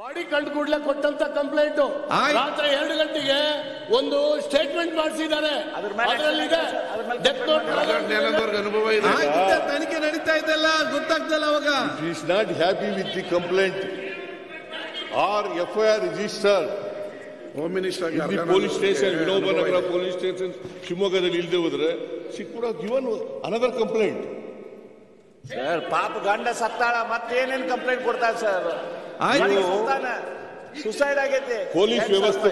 Body ಕಂಡು ಕೂಡಲೇ ಕೊಟ್ಟಂತ ಕಂಪ್ಲೇಂಟ್ ರಾತ್ರಿ 2 ಗಂಟೆಗೆ ಒಂದು ಸ್ಟೇಟ್ಮೆಂಟ್ ಮಾಡಿಸಿದ್ದಾರೆ. ಅದರಲ್ಲಿದೆ ಡೆತ್ ನೋಟ್ ಅನುಭವ ಇದೆ. ತನಿಖೆ ನಡೀತಾ ಇದೆಲ್ಲ ಗೊತ್ತಾಗ್ತಲ್ಲ ಅವಾಗ. Is not happy with the complaint or FIR registered home minister police station, Vinobanagar police station ಶಿವಮೊಗ್ಗದಲ್ಲಿ ಇಲ್ಲದೆ ಹೋದ್ರೆ she could have given another complaint. Sir ಪಾಪ ಗಂಡ ಸತ್ತಾಳ ಮತ್ತೇನೇನು ಕಂಪ್ಲೇಂಟ್ ಕೊಡ್ತಾರೆ ಸರ್. ಸುಸೈಡ್ ಆಗೈತೆ. ಪೊಲೀಸ್ ವ್ಯವಸ್ಥೆ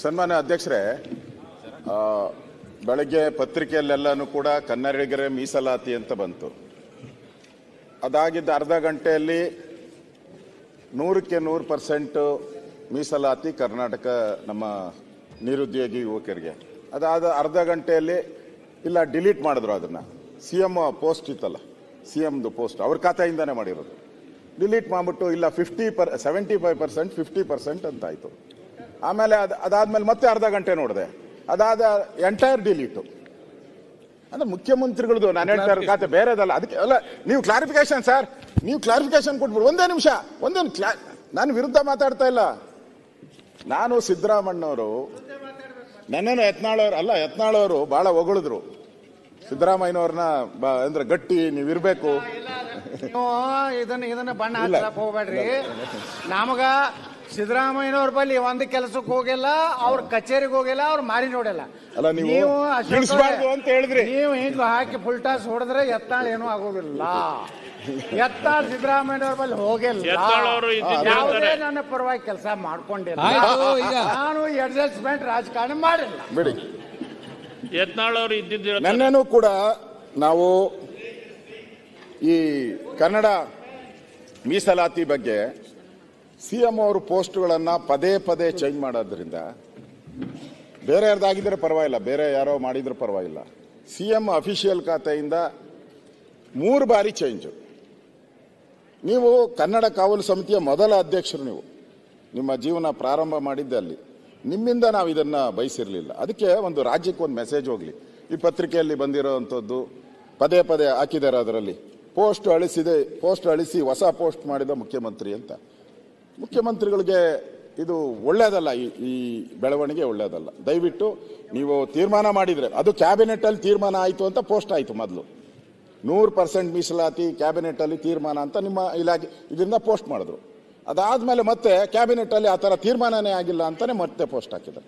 ಸನ್ಮಾನ್ಯ ಅಧ್ಯಕ್ಷರೇ, ಬೆಳಗ್ಗೆ ಪತ್ರಿಕೆಯಲ್ಲೆಲ್ಲಾನು ಕೂಡ ಕನ್ನಡಿಗರೇ ಮೀಸಲಾತಿ ಅಂತ ಬಂತು. ಅದಾಗಿದ್ದ ಅರ್ಧ ಗಂಟೆಯಲ್ಲಿ 100ಕ್ಕೆ 100% ಮೀಸಲಾತಿ ಕರ್ನಾಟಕ ನಮ್ಮ ನಿರುದ್ಯೋಗಿ ಯುವಕರಿಗೆ. ಅದಾದ ಅರ್ಧ ಗಂಟೆಯಲ್ಲಿ ಇಲ್ಲ ಡಿಲೀಟ್ ಮಾಡಿದ್ರು. ಅದನ್ನ CM ಪೋಸ್ಟ್ ಇತ್ತಲ್ಲ, CMದು ಪೋಸ್ಟ್ ಅವ್ರ ಖಾತೆಯಿಂದಾನೇ ಮಾಡಿರೋದು. ಡಿಲೀಟ್ ಮಾಡಿಬಿಟ್ಟು ಇಲ್ಲ 75% 50% ಅಂತ ಆಯಿತು. ಆಮೇಲೆ ಅದಾದ್ಮೇಲೆ ಮತ್ತೆ ಅರ್ಧ ಗಂಟೆ ನೋಡಿದೆ, ಅದಾದ ಎಂಟೈರ್ ಡಿಲೀಟು. ಅಂದ್ರೆ ಮುಖ್ಯಮಂತ್ರಿಗಳದು ನಾನು ಹೇಳ್ತಾ ಇರೋ ಖಾತೆ ಬೇರೆದಲ್ಲ. ಅದಕ್ಕೆ ಅಲ್ಲ, ನೀವು ಕ್ಲಾರಿಫಿಕೇಶನ್ ಸರ್, ನೀವು ಕ್ಲಾರಿಫಿಕೇಶನ್ ಕೊಟ್ಬಿಡು. ಒಂದೇ ನಿಮಿಷ, ನಾನು ವಿರುದ್ಧ ಮಾತಾಡ್ತಾ ಇಲ್ಲ. ನಾನು ಸಿದ್ದರಾಮಣ್ಣವರು ನನ್ನನ್ನು ಯತ್ನಾಳವರು ಬಹಳ ಹೊಗಳಿದ್ರು. ಸಿದ್ದರಾಮಯ್ಯನವ್ರನ್ನ ಅಂದ್ರೆ ಗಟ್ಟಿ ನೀವಿರ್ಬೇಕು. ಇದನ್ನ ಬಣ್ಣ ಹಚ್ಚಕ್ ಹೋಗ್ಬೇಡ್ರಿ. ನಮಗ ಸಿದ್ದರಾಮಯ್ಯನವ್ರ ಬಳಿ ಒಂದು ಕೆಲಸಕ್ಕೆ ಹೋಗಿಲ್ಲ, ಅವ್ರ ಕಚೇರಿಗೆ ಹೋಗಿಲ್ಲ, ಅವ್ರ ಮಾರಿ ನೋಡಿಲ್ಲ. ಅಲ್ಲ ನೀವು ಅಂತ ಹೇಳಿದ್ರಿ. ನೀವು ಹಿಂಗ ಹಾಕಿ ಫುಲ್ ಟಾಸ್ ಹೊಡೆದ್ರೆ ಎತ್ತಾಳ ಏನೂ ಆಗೋದಿಲ್ಲ. ಎತ್ತಾಳ ಸಿದ್ದರಾಮಯ್ಯನವ್ರ ಬಳಿ ಹೋಗಿಲ್ಲ. ಯಾವುದೇ ನನ್ನ ಪರವಾಗಿ ಕೆಲಸ ಮಾಡ್ಕೊಂಡಿಲ್ಲ. ನಾನು ಅಡ್ಜಸ್ಟ್ಮೆಂಟ್ ರಾಜಕಾರಣ ಮಾಡಿಲ್ಲ. ಬಿಡಿ, ನನ್ನೇನು ಕೂಡ ನಾವು ಈ ಕನ್ನಡ ಮೀಸಲಾತಿ ಬಗ್ಗೆ CM ಅವರು ಪೋಸ್ಟ್ಗಳನ್ನ ಪದೇ ಪದೇ ಚೇಂಜ್ ಮಾಡೋದ್ರಿಂದ ಬೇರೆ ಯಾರ್ದಾಗಿದ್ರೆ ಪರವಾಗಿಲ್ಲ, ಬೇರೆ ಯಾರೋ ಮಾಡಿದ್ರೆ ಪರವಾಗಿಲ್ಲ. CM ಅಫಿಷಿಯಲ್ ಖಾತೆಯಿಂದ 3 ಬಾರಿ ಚೇಂಜ್. ನೀವು ಕನ್ನಡ ಕಾವಲು ಸಮಿತಿಯ ಮೊದಲ ಅಧ್ಯಕ್ಷರು. ನೀವು ನಿಮ್ಮ ಜೀವನ ಪ್ರಾರಂಭ ಮಾಡಿದ್ದೆ ಅಲ್ಲಿ. ನಿಮ್ಮಿಂದ ನಾವು ಇದನ್ನ ಬಯಸಿರಲಿಲ್ಲ. ಅದಕ್ಕೆ ಒಂದು ರಾಜ್ಯಕ್ಕೆ ಒಂದು ಮೆಸೇಜ್ ಹೋಗ್ಲಿ. ಈ ಪತ್ರಿಕೆಯಲ್ಲಿ ಬಂದಿರೋವಂಥದ್ದು ಪದೇ ಪದೇ ಹಾಕಿದ್ದಾರೆ. ಅದರಲ್ಲಿ ಪೋಸ್ಟ್ ಅಳಿಸಿ ಹೊಸ ಪೋಸ್ಟ್ ಮಾಡಿದ ಮುಖ್ಯಮಂತ್ರಿ ಅಂತ. ಮುಖ್ಯಮಂತ್ರಿಗಳಿಗೆ ಇದು ಒಳ್ಳೇದಲ್ಲ, ಈ ಬೆಳವಣಿಗೆ ಒಳ್ಳೇದಲ್ಲ. ದಯವಿಟ್ಟು ನೀವು ತೀರ್ಮಾನ ಮಾಡಿದ್ರೆ ಅದು ಕ್ಯಾಬಿನೆಟ್ ಅಲ್ಲಿ ತೀರ್ಮಾನ ಆಯಿತು ಅಂತ ಪೋಸ್ಟ್ ಆಯಿತು. ಮೊದಲು 100% ಮೀಸಲಾತಿ ಕ್ಯಾಬಿನೆಟ್ ಅಲ್ಲಿ ತೀರ್ಮಾನ ಅಂತ ನಿಮ್ಮ ಇಲಾಖೆ ಇದರಿಂದ ಪೋಸ್ಟ್ ಮಾಡಿದ್ರು. ಅದಾದ್ಮೇಲೆ ಮತ್ತೆ ಕ್ಯಾಬಿನೆಟ್ ಅಲ್ಲಿ ಆ ತರ ತೀರ್ಮಾನನೇ ಆಗಿಲ್ಲ ಅಂತಾನೆ ಮತ್ತೆ ಪೋಸ್ಟ್ ಹಾಕಿದ್ದಾರೆ.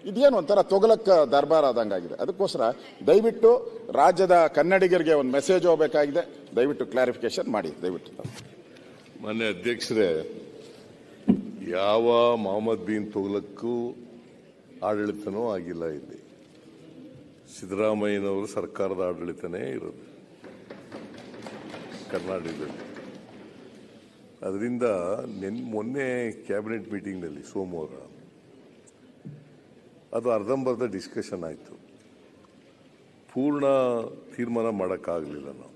ಇದೇನು ಒಂಥರ ತೊಗಲಕ್ಕ ದರ್ಬಾರ್ ಆದಂಗಾಗಿದೆ. ಅದಕ್ಕೋಸ್ಕರ ದಯವಿಟ್ಟು ರಾಜ್ಯದ ಕನ್ನಡಿಗರಿಗೆ ಒಂದು ಮೆಸೇಜ್ ಹೋಗಬೇಕಾಗಿದೆ. ದಯವಿಟ್ಟು ಕ್ಲಾರಿಫಿಕೇಶನ್ ಮಾಡಿ ದಯವಿಟ್ಟು. ಮಾನ್ಯ ಅಧ್ಯಕ್ಷರೇ, ಯಾವ ಮೊಹಮ್ಮದ್ ಬಿನ್ ತೊಗಲಕ್ಕೂ ಆಡಳಿತನೂ ಆಗಿಲ್ಲ. ಇಲ್ಲಿ ಸಿದ್ದರಾಮಯ್ಯನವರು ಸರ್ಕಾರದ ಆಡಳಿತನೇ ಇರೋದು ಕರ್ನಾಟಕದಲ್ಲಿ. ಅದರಿಂದ ಮೊನ್ನೆ ಕ್ಯಾಬಿನೆಟ್ ಮೀಟಿಂಗ್ನಲ್ಲಿ ಸೋಮವಾರ ಅದು ಅರ್ಧಂಬರ್ಧ ಡಿಸ್ಕಷನ್ ಆಯಿತು. ಪೂರ್ಣ ತೀರ್ಮಾನ ಮಾಡೋಕ್ಕಾಗಲಿಲ್ಲ ನಾವು.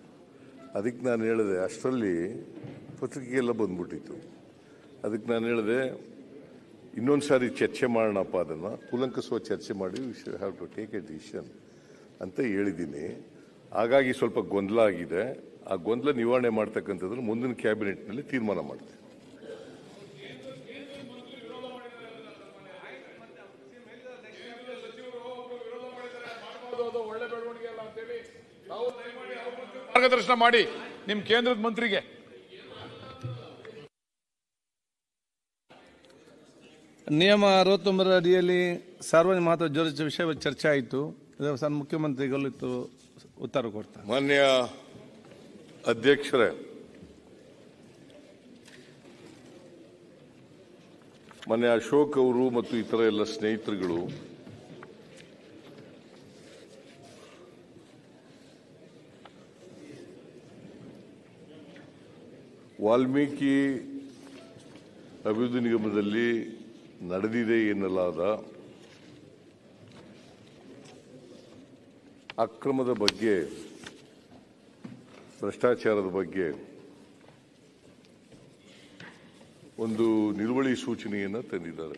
ಅದಕ್ಕೆ ನಾನು ಹೇಳಿದೆ, ಅಷ್ಟರಲ್ಲಿ ಪತ್ರಿಕೆಗೆಲ್ಲ ಬಂದ್ಬಿಟ್ಟಿತ್ತು. ಅದಕ್ಕೆ ನಾನು ಹೇಳಿದೆ, ಇನ್ನೊಂದು ಸಾರಿ ಚರ್ಚೆ ಮಾಡೋಣಪ್ಪ, ಅದನ್ನು ಕೂಲಂಕಷವಾಗಿ ಚರ್ಚೆ ಮಾಡಿ we should have to take a decision ಅಂತ ಹೇಳಿದ್ದೀನಿ. ಹಾಗಾಗಿ ಸ್ವಲ್ಪ ಗೊಂದಲ ಆಗಿದೆ. ಆ ಗೊಂದಲ ನಿವಾರಣೆ ಮಾಡ್ತಕ್ಕಂಥದ್ದು ಮುಂದಿನ ಕ್ಯಾಬಿನೆಟ್ನಲ್ಲಿ ತೀರ್ಮಾನ ಮಾಡ್ತೇವೆ. ಮಾರ್ಗದರ್ಶನ ಮಾಡಿ ನಿಮ್ ಕೇಂದ್ರದ ಮಂತ್ರಿಗೆ. ನಿಯಮ 69 ಅಡಿಯಲ್ಲಿ ಸಾರ್ವಜನಿಕ ಮಹತ್ವ ವಿಷಯ ಚರ್ಚೆ ಆಯಿತು. ಮುಖ್ಯಮಂತ್ರಿಗಳು ಉತ್ತರ ಕೊಡ್ತಾರೆ. ಮಾನ್ಯ ಅಧ್ಯಕ್ಷರೇ, ಮಾನ್ಯ ಅಶೋಕ್ ಅವರು ಮತ್ತು ಇತರ ಎಲ್ಲ ಸ್ನೇಹಿತರುಗಳು ವಾಲ್ಮೀಕಿ ಅಭಿವೃದ್ಧಿ ನಿಗಮದಲ್ಲಿ ನಡೆದಿದೆ ಎನ್ನಲಾದ ಅಕ್ರಮದ ಬಗ್ಗೆ, ಭ್ರಷ್ಟಾಚಾರದ ಬಗ್ಗೆ ಒಂದು ನಿಲುವಳಿ ಸೂಚನೆಯನ್ನು ತಂದಿದ್ದಾರೆ.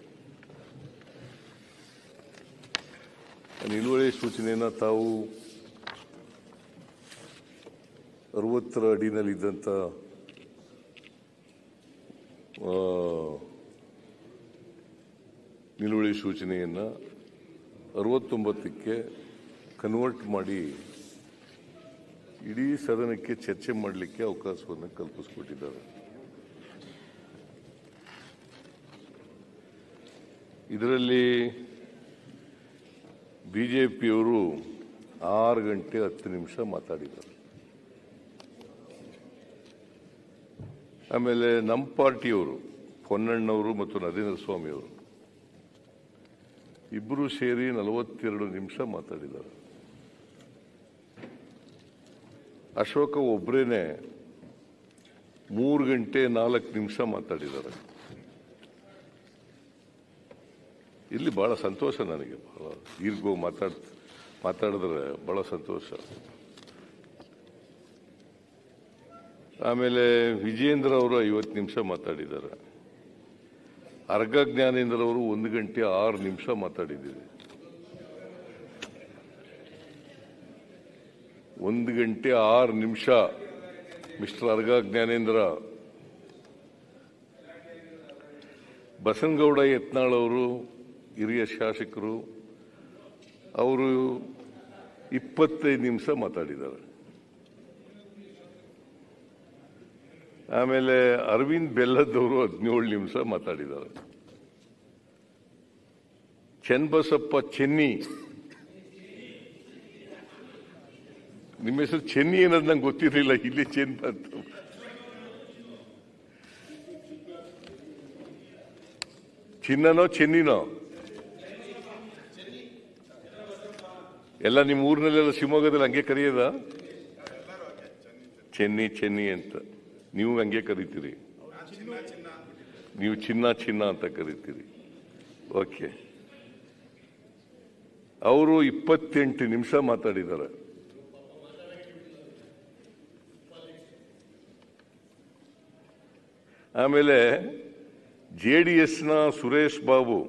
ನಿಲುವಳಿ ಸೂಚನೆಯನ್ನು ತಾವು 60 ಅಡಿನಲ್ಲಿದ್ದಂಥ ನಿಲುವಳಿ ಸೂಚನೆಯನ್ನು 69ಕ್ಕೆ ಕನ್ವರ್ಟ್ ಮಾಡಿ ಇಡೀ ಸದನಕ್ಕೆ ಚರ್ಚೆ ಮಾಡಲಿಕ್ಕೆ ಅವಕಾಶವನ್ನು ಕಲ್ಪಿಸಿಕೊಟ್ಟಿದ್ದಾರೆ. ಇದರಲ್ಲಿ ಬಿಜೆಪಿಯವರು 6 ಗಂಟೆ 10 ನಿಮಿಷ ಮಾತಾಡಿದ್ದಾರೆ. ಆಮೇಲೆ ನಮ್ಮ ಪಾರ್ಟಿಯವರು ಪೊನ್ನಣ್ಣವರು ಮತ್ತು ನರೇಂದ್ರ ಸ್ವಾಮಿಯವರು ಇಬ್ಬರು ಸೇರಿ 42 ನಿಮಿಷ ಮಾತಾಡಿದ್ದಾರೆ. ಅಶೋಕ ಒಬ್ಬರೇನೆ 3 ಗಂಟೆ 4 ನಿಮಿಷ ಮಾತಾಡಿದ್ದಾರೆ. ಇಲ್ಲಿ ಬಹಳ ಸಂತೋಷ, ನನಗೆ ಬಹಳ ದೀರ್ಘ ಮಾತಾಡಿದ್ರೆ ಬಹಳ ಸಂತೋಷ. ಆಮೇಲೆ ವಿಜೇಂದ್ರ ಅವರು 50 ನಿಮಿಷ ಮಾತಾಡಿದ್ದಾರೆ. ಅರ್ಗ ಜ್ಞಾನೇಂದ್ರ ಅವರು 1 ಗಂಟೆ 6 ನಿಮಿಷ ಮಾತಾಡಿದ್ದೀರಿ. 1 ಗಂಟೆ 6 ನಿಮಿಷ ಮಿಸ್ಟರ್ ಅರ್ಗ ಜ್ಞಾನೇಂದ್ರ. ಬಸನಗೌಡ ಯತ್ನಾಳ್ ಅವರು ಹಿರಿಯ ಶಾಸಕರು, ಅವರು 25 ನಿಮಿಷ ಮಾತಾಡಿದ್ದಾರೆ. ಆಮೇಲೆ ಅರವಿಂದ್ ಬೆಲ್ಲದವರು 17 ನಿಮಿಷ ಮಾತಾಡಿದ್ದಾರೆ. ಚನ್ನಬಸಪ್ಪ ಚೆನ್ನಿ, ನಿಮ್ಮ ಹೆಸರು ಚೆನ್ನಿ ಏನದು ನಂಗೆ ಗೊತ್ತಿರಲಿಲ್ಲ, ಇಲ್ಲಿ ಚೆನ್ ಬಂತು. ಚಿನ್ನನೋ ಚೆನ್ನಿನೋ ಎಲ್ಲ ನಿಮ್ಮ ಊರಿನಲ್ಲೆಲ್ಲ ಶಿವಮೊಗ್ಗದಲ್ಲಿ ಹಂಗೆ ಕರೆಯೋದ? ಚೆನ್ನಿ ಚೆನ್ನಿ ಅಂತ ನೀವು ಹಂಗೆ ಕರಿತೀರಿ, ನೀವು ಚಿನ್ನ ಚಿನ್ನ ಅಂತ ಕರಿತೀರಿ. ಓಕೆ, ಅವರು 28 ನಿಮಿಷ ಮಾತಾಡಿದ್ದಾರೆ. ಆಮೇಲೆ JDSನ ಸುರೇಶ್ ಬಾಬು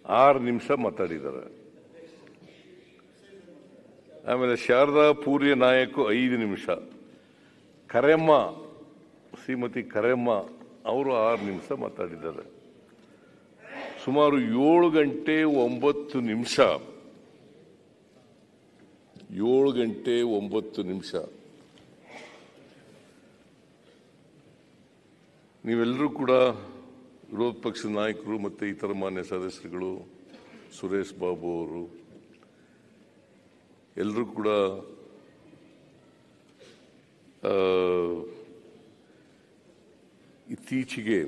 6 ನಿಮಿಷ ಮಾತಾಡಿದ್ದಾರೆ. ಆಮೇಲೆ ಶಾರದಾ ಪೂರ್ಯ ನಾಯಕ್ 5 ನಿಮಿಷ. ಕರೆಮ್ಮ, ಶ್ರೀಮತಿ ಕರೆಮ್ಮ ಅವರು 6 ನಿಮಿಷ ಮಾತಾಡಿದ್ದಾರೆ. ಸುಮಾರು 7 ಗಂಟೆ 9 ನಿಮಿಷ 7 ಗಂಟೆ 9 ನಿಮಿಷ. ನೀವೆಲ್ಲರೂ ಕೂಡ ವಿರೋಧ ಪಕ್ಷದ ನಾಯಕರು ಮತ್ತು ಇತರ ಮಾನ್ಯ ಸದಸ್ಯರುಗಳು, ಸುರೇಶ್ ಬಾಬು ಅವರು ಎಲ್ಲರೂ ಕೂಡ ಇತ್ತೀಚೆಗೆ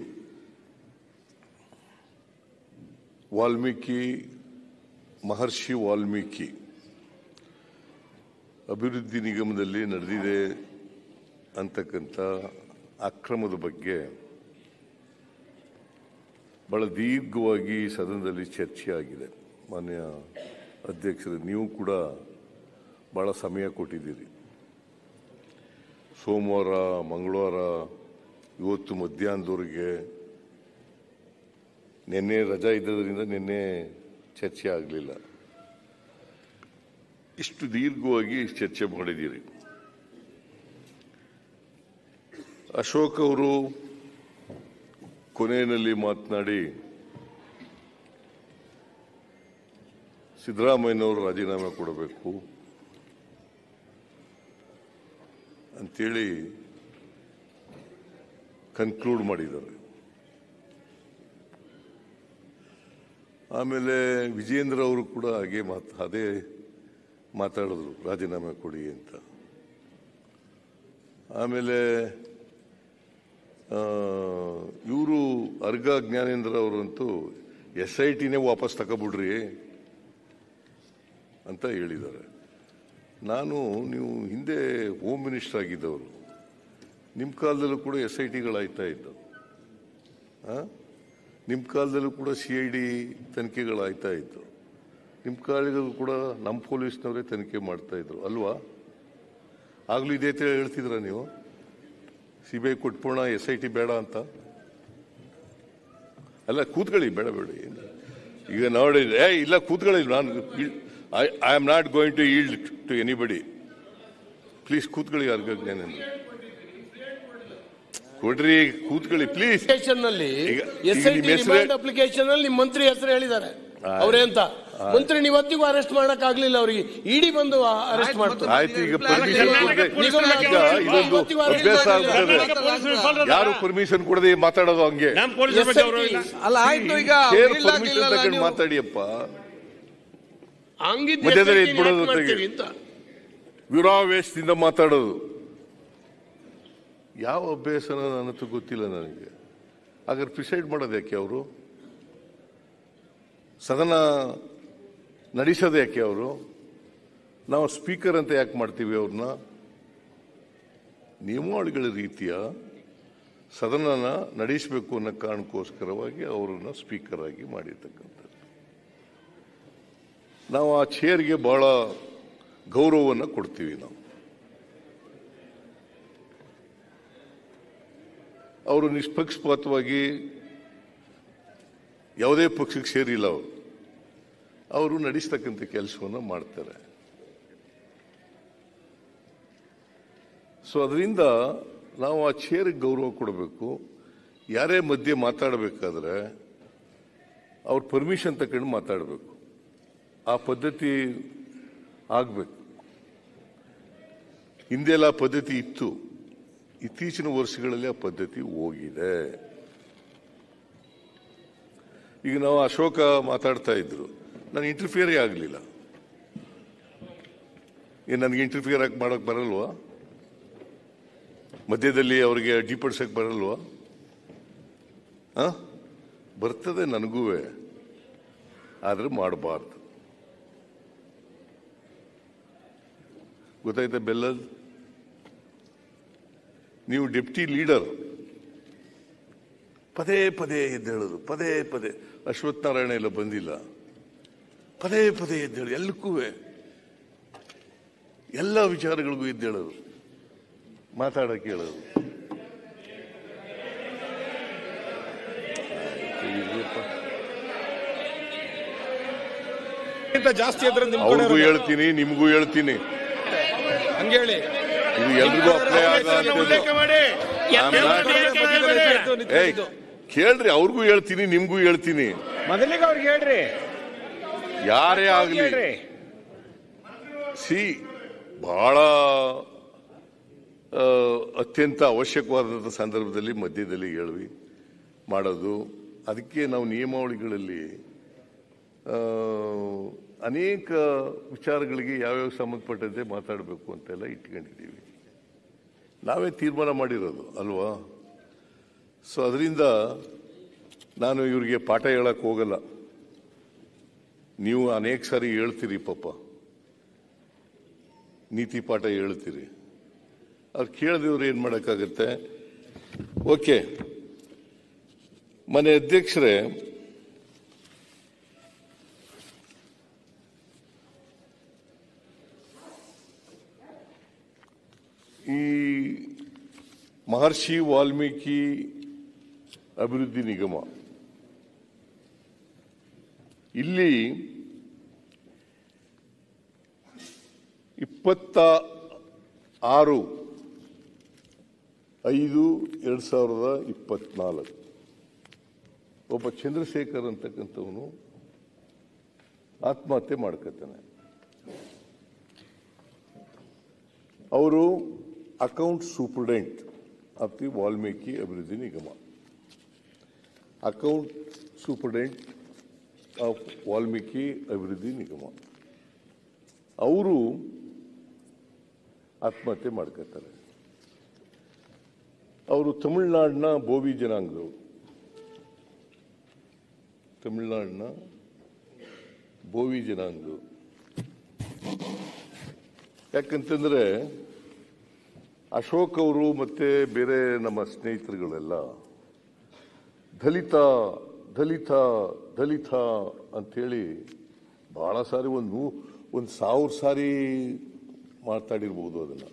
ಮಹರ್ಷಿ ವಾಲ್ಮೀಕಿ ಅಭಿವೃದ್ಧಿ ನಿಗಮದಲ್ಲಿ ನಡೆದಿದೆ ಅಂತಕ್ಕಂಥ ಅಕ್ರಮದ ಬಗ್ಗೆ ಬಹಳ ದೀರ್ಘವಾಗಿ ಸದನದಲ್ಲಿ ಚರ್ಚೆ ಆಗಿದೆ. ಮಾನ್ಯ ಅಧ್ಯಕ್ಷರು, ನೀವು ಕೂಡ ಬಹಳ ಸಮಯ ಕೊಟ್ಟಿದ್ದೀರಿ. ಸೋಮವಾರ, ಮಂಗಳವಾರ, ಇವತ್ತು ಮಧ್ಯಾಹ್ನದವರೆಗೆ. ನಿನ್ನೆ ರಜಾ ಇದ್ದದರಿಂದ ನಿನ್ನೆ ಚರ್ಚೆ ಆಗಲಿಲ್ಲ. ಇಷ್ಟು ದೀರ್ಘವಾಗಿ ಚರ್ಚೆ ಮಾಡಿದ್ದೀರಿ. ಅಶೋಕ್ ಅವರು ಕೊನೆಯಲ್ಲಿ ಮಾತನಾಡಿ ಸಿದ್ದರಾಮಯ್ಯನವರು ರಾಜೀನಾಮೆ ಕೊಡಬೇಕು ಅಂತೇಳಿ ಕನ್ಕ್ಲೂಡ್ ಮಾಡಿದ್ದಾರೆ. ಆಮೇಲೆ ವಿಜೇಂದ್ರ ಅವರು ಕೂಡ ಅದೇ ಮಾತಾಡಿದ್ರು, ರಾಜೀನಾಮೆ ಕೊಡಿ ಅಂತ. ಆಮೇಲೆ ಇವರು ಅರ್ಗ ಜ್ಞಾನೇಂದ್ರ ಅವರಂತೂ SITನೇ ವಾಪಸ್ ತಗೊಬಿಡ್ರಿ ಅಂತ ಹೇಳಿದ್ದಾರೆ. ನೀವು ಹಿಂದೆ ಹೋಮ್ ಮಿನಿಸ್ಟರ್ ಆಗಿದ್ದವರು, ನಿಮ್ಮ ಕಾಲದಲ್ಲೂ ಕೂಡ SITಗಳಾಯ್ತಾ ಇದ್ದವು. ನಿಮ್ಮ ಕಾಲದಲ್ಲೂ ಕೂಡ CID ತನಿಖೆಗಳಾಯ್ತಾ ಇತ್ತು. ನಿಮ್ಮ ಕಾಲದಲ್ಲೂ ಕೂಡ ನಮ್ಮ ಪೊಲೀಸ್ನವರೇ ತನಿಖೆ ಮಾಡ್ತಾ ಇದ್ರು ಅಲ್ವಾ? ಆಗ್ಲೂ ಇದೇ ತರ ಹೇಳ್ತಿದ್ರ ನೀವು? CBI ಕೊಟ್ಪೋಣ, SIT ಬೇಡ ಅಂತ. ಅಲ್ಲ, ಕೂತ್ಕೊಳ್ಳಿ, ಬೇಡ ಈಗ ನೋಡಿ, ಇಲ್ಲ ಕೂತ್ಕೊಳ್ಳಿ. I am not going to yield to anybody. Please ಕೂತ್ಕೊಳ್ಳಿ, ಯಾರಿಗಾನೇನು ಕೊಡ್ರಿ, ಕೂತ್ಕೊಳ್ಳಿ ಪ್ಲೀಸ್. ಅಪ್ಲಿಕೇಶನ್ ಅಲ್ಲಿ ನಿಮ್ಮ ಮಂತ್ರಿ ಹೆಸರು ಹೇಳಿದ್ದಾರೆ, ಅವರೇ ಅಂತ ಮಂತ್ರಿ ಇವತ್ತಿಗೂ ಅರೆಸ್ಟ್ ಮಾಡಕ್ ಆಗ್ಲಿಲ್ಲ, ಅವರಿಗೆ ಇಡಿ ಬಂದು ಅರೆಸ್ಟ್ ಮಾಡ್ತಾರೆ. ಆಯ್ತು, ಈಗ ಪರ್ಮಿಷನ್ ಇದೊಂದು ಅಭ್ಯಾಸ ಆಗ್ತದೆ. ಯಾರು ಪರ್ಮಿಷನ್ ಕೊಡದೆ ಮಾತಾಡೋದು ಹಂಗೆ ಅಲ್ಲ. ಆಯ್ತು, ಈಗ ಪರ್ಮಿಷನ್ ತಗೊಂಡು ಮಾತಾಡಿಯಪ್ಪ, ಮಧ್ಯದಲ್ಲಿ ಎದ್ಬಿಡೋದು, ವಿರಾವೇಶದಿಂದ ಮಾತಾಡೋದು ಯಾವ ಅಭ್ಯಾಸನ ನನ್ನಂತೂ ಗೊತ್ತಿಲ್ಲ ನನಗೆ. ಹಾಗಾದ್ರೆ ಪ್ರಿಸೈಡ್ ಮಾಡೋದು ಯಾಕೆ ಅವರು? ಸದನ ನಡೆಸೋದು ಯಾಕೆ ಅವರು? ನಾವು ಸ್ಪೀಕರ್ ಅಂತ ಯಾಕೆ ಮಾಡ್ತೀವಿ ಅವ್ರನ್ನ? ನಿಯಮಾವಳಿಗಳ ರೀತಿಯ ಸದನನ ನಡೆಸಬೇಕು ಅನ್ನೋ ಕಾರಣಕ್ಕೋಸ್ಕರವಾಗಿ ಅವರನ್ನ ಸ್ಪೀಕರ್ ಆಗಿ ಮಾಡಿರ್ತಕ್ಕಂಥದ್ದು. ನಾವು ಆ ಚೇರ್ಗೆ ಬಹಳ ಗೌರವವನ್ನು ಕೊಡ್ತೀವಿ. ನಾವು ಅವರು ನಿಷ್ಪಕ್ಷಪಾತವಾಗಿ ಯಾವುದೇ ಪಕ್ಷಕ್ಕೆ ಸೇರಿಲ್ಲ, ಅವರು ನಡೆಸ್ತಕ್ಕಂಥ ಕೆಲಸವನ್ನು ಮಾಡ್ತಾರೆ. ಸೊ ಅದರಿಂದ ನಾವು ಆ ಚೇರಿಗೆ ಗೌರವ ಕೊಡಬೇಕು. ಯಾರೇ ಮಧ್ಯೆ ಮಾತಾಡಬೇಕಾದ್ರೆ ಅವ್ರ ಪರ್ಮಿಷನ್ ತಗೊಂಡು ಮಾತಾಡಬೇಕು. ಆ ಪದ್ಧತಿ ಆಗಬೇಕು. ಹಿಂದೆಲ್ಲ ಪದ್ಧತಿ ಇತ್ತು, ಇತ್ತೀಚಿನ ವರ್ಷಗಳಲ್ಲಿ ಆ ಪದ್ಧತಿ ಹೋಗಿದೆ. ಈಗ ನಾವು ಅಶೋಕ ಮಾತಾಡ್ತಾ ಇದ್ರು, ನಾನು ಇಂಟರ್ಫಿಯರೇ ಆಗಲಿಲ್ಲ. ನನಗೆ ಇಂಟರ್ಫಿಯರ್ ಮಾಡಕ್ ಬರಲ್ವಾ? ಮಧ್ಯದಲ್ಲಿ ಅವರಿಗೆ ಅಡ್ಡಿಪಡಿಸಕ್ ಬರಲ್ವಾ? ಬರ್ತದೆ ನನಗೂ, ಆದ್ರೆ ಮಾಡಬಾರ್ದು. ಗೊತ್ತಾಯ್ತಾ ಬೆಲ್ಲದ್? ನೀವು ಡೆಪ್ಟಿ ಲೀಡರ್ ಪದೇ ಪದೇ ಎದ್ದೇಳೋದು, ಪದೇ ಪದೇ. ಅಶ್ವಥ್ ನಾರಾಯಣ ಎಲ್ಲ ಬಂದಿಲ್ಲ, ಪದೇ ಪದೇ ಎದ್ದೇಳು, ಎಲ್ಲಕ್ಕೂ ಎಲ್ಲ ವಿಚಾರಗಳಿಗೂ ಎದ್ದೇಳೋದು, ಮಾತಾಡಕ್ಕೆ ಹೇಳೋದು. ಜಾಸ್ತಿ ಅವ್ರಿಗೂ ಹೇಳ್ತೀನಿ, ನಿಮಗೂ ಹೇಳ್ತೀನಿ, ಹಂಗೇಳಿ ಇದು ಎಲ್ರಿಗೂ ಅಪ್ಲೈ ಕೇಳ್ರಿ. ಅವ್ರಿಗೂ ಹೇಳ್ತೀನಿ, ನಿಮ್ಗೂ ಹೇಳ್ತೀನಿ. ಮೊದಲಿಗೆ ಅವ್ರಿಗೆ ಹೇಳ್ರಿ, ಯಾರೇ ಆಗ್ಲಿ. ಬಹಳ ಅತ್ಯಂತ ಅವಶ್ಯಕವಾದಂಥ ಸಂದರ್ಭದಲ್ಲಿ ಮಧ್ಯದಲ್ಲಿ ಹೇಳ್ವಿ ಮಾಡೋದು. ಅದಕ್ಕೆ ನಾವು ನಿಯಮಾವಳಿಗಳಲ್ಲಿ ಅನೇಕ ವಿಚಾರಗಳಿಗೆ ಯಾವ್ಯಾವ ಸಂಬಂಧಪಟ್ಟಂತೆ ಮಾತಾಡಬೇಕು ಅಂತೆಲ್ಲ ಇಟ್ಕೊಂಡಿದ್ದೀವಿ. ನಾವೇ ತೀರ್ಮಾನ ಮಾಡಿರೋದು ಅಲ್ವಾ? ಸೊ ಅದರಿಂದ ನಾನು ಇವ್ರಿಗೆ ಪಾಠ ಹೇಳಕ್ ಹೋಗಲ್ಲ. ನೀವು ಅನೇಕ ಸಾರಿ ಹೇಳ್ತೀರಿ, ಪಾಪ ನೀತಿ ಪಾಠ ಹೇಳ್ತೀರಿ. ಅವ್ರು ಕೇಳದಿವ್ರು ಏನ್ ಮಾಡಕ್ಕಾಗತ್ತೆ? ಓಕೆ, ಮನೆ ಅಧ್ಯಕ್ಷರೇ, ಈ ಮಹರ್ಷಿ ವಾಲ್ಮೀಕಿ ಅಭಿವೃದ್ಧಿ ನಿಗಮ ಇಲ್ಲಿ 26/5/2024 ಒಬ್ಬ ಚಂದ್ರಶೇಖರ್ ಅಂತಕ್ಕಂಥವನು ಆತ್ಮಹತ್ಯೆ ಮಾಡ್ಕೊತಾನೆ. ಅವರು account superintendent of the Valmiki ಅಭಿವೃದ್ಧಿ ನಿಗಮ, ಅಕೌಂಟ್ ಸೂಪರ್ಡೆಂಟ್ ಆಫ್ ವಾಲ್ಮೀಕಿ ಅಭಿವೃದ್ಧಿ ನಿಗಮ. ಅವರು ಆತ್ಮಹತ್ಯೆ ಮಾಡ್ಕೊತಾರೆ. ಅವರು ತಮಿಳುನಾಡಿನ ಬೋವಿ ಜನಾಂಗದವರು. ತಮಿಳುನಾಡಿನ ಬೋವಿ ಜನಾಂಗದವರು. ಯಾಕಂತಂದ್ರೆ ಅಶೋಕ್ ಅವರು ಮತ್ತೆ ಬೇರೆ ನಮ್ಮ ಸ್ನೇಹಿತರುಗಳೆಲ್ಲ ದಲಿತ ದಲಿತ ದಲಿತ ಅಂಥೇಳಿ ಬಹಳ ಸಾರಿ ಒಂದು 1000 ಸಾರಿ ಮಾತಾಡಿರ್ಬೋದು. ಅದನ್ನು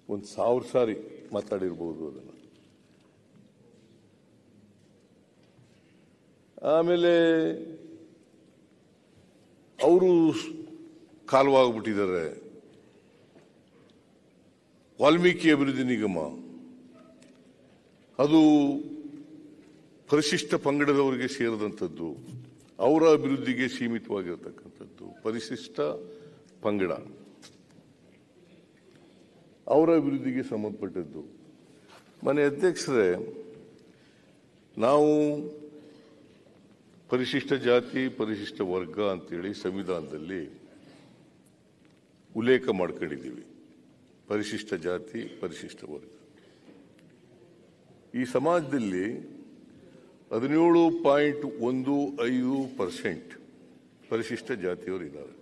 1000 ಸಾರಿ ಮಾತಾಡಿರ್ಬೋದು ಅದನ್ನು. ಆಮೇಲೆ ಅವರು ಕಾಲವಾಗ್ಬಿಟ್ಟಿದ್ದಾರೆ. ವಾಲ್ಮೀಕಿ ಅಭಿವೃದ್ಧಿ ನಿಗಮ ಅದು ಪರಿಶಿಷ್ಟ ಪಂಗಡದವರಿಗೆ ಸೇರಿದಂಥದ್ದು, ಅವರ ಅಭಿವೃದ್ಧಿಗೆ ಸೀಮಿತವಾಗಿರತಕ್ಕಂಥದ್ದು. ಪರಿಶಿಷ್ಟ ಪಂಗಡ ಅವರ ಅಭಿವೃದ್ಧಿಗೆ ಸಂಬಂಧಪಟ್ಟದ್ದು. ಮನೆ ಅಧ್ಯಕ್ಷರೇ, ನಾವು ಪರಿಶಿಷ್ಟ ಜಾತಿ ಪರಿಶಿಷ್ಟ ವರ್ಗ ಅಂತೇಳಿ ಸಂವಿಧಾನದಲ್ಲಿ ಉಲ್ಲೇಖ ಮಾಡ್ಕೊಂಡಿದ್ದೀವಿ. ಪರಿಶಿಷ್ಟ ಜಾತಿ ಪರಿಶಿಷ್ಟ ವರ್ಗ. ಈ ಸಮಾಜದಲ್ಲಿ 17.15% ಪರಿಶಿಷ್ಟ ಜಾತಿಯವರು ಇದ್ದಾರೆ.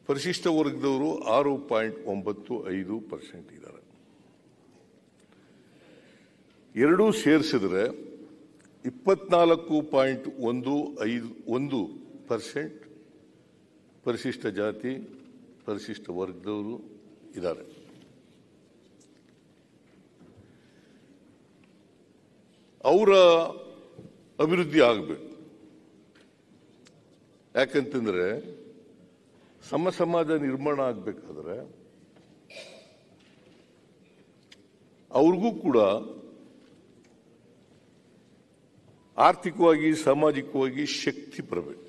ಪರಿಶಿಷ್ಟ ವರ್ಗದವರು 6.95% ಇದ್ದಾರೆ. ಎರಡೂ ಸೇರಿಸಿದ್ರೆ 24.1% ಪರಿಶಿಷ್ಟ ಜಾತಿ ಪರಿಶಿಷ್ಟ ವರ್ಗದವರು ಇದ್ದಾರೆ. ಅವರ ಅಭಿವೃದ್ಧಿ ಆಗಬೇಕು. ಯಾಕಂತಂದ್ರೆ ಸಮಾಜ ನಿರ್ಮಾಣ ಆಗಬೇಕಾದ್ರೆ ಅವ್ರಿಗೂ ಕೂಡ ಆರ್ಥಿಕವಾಗಿ ಸಾಮಾಜಿಕವಾಗಿ ಶಕ್ತಿ ಬರಬೇಕು.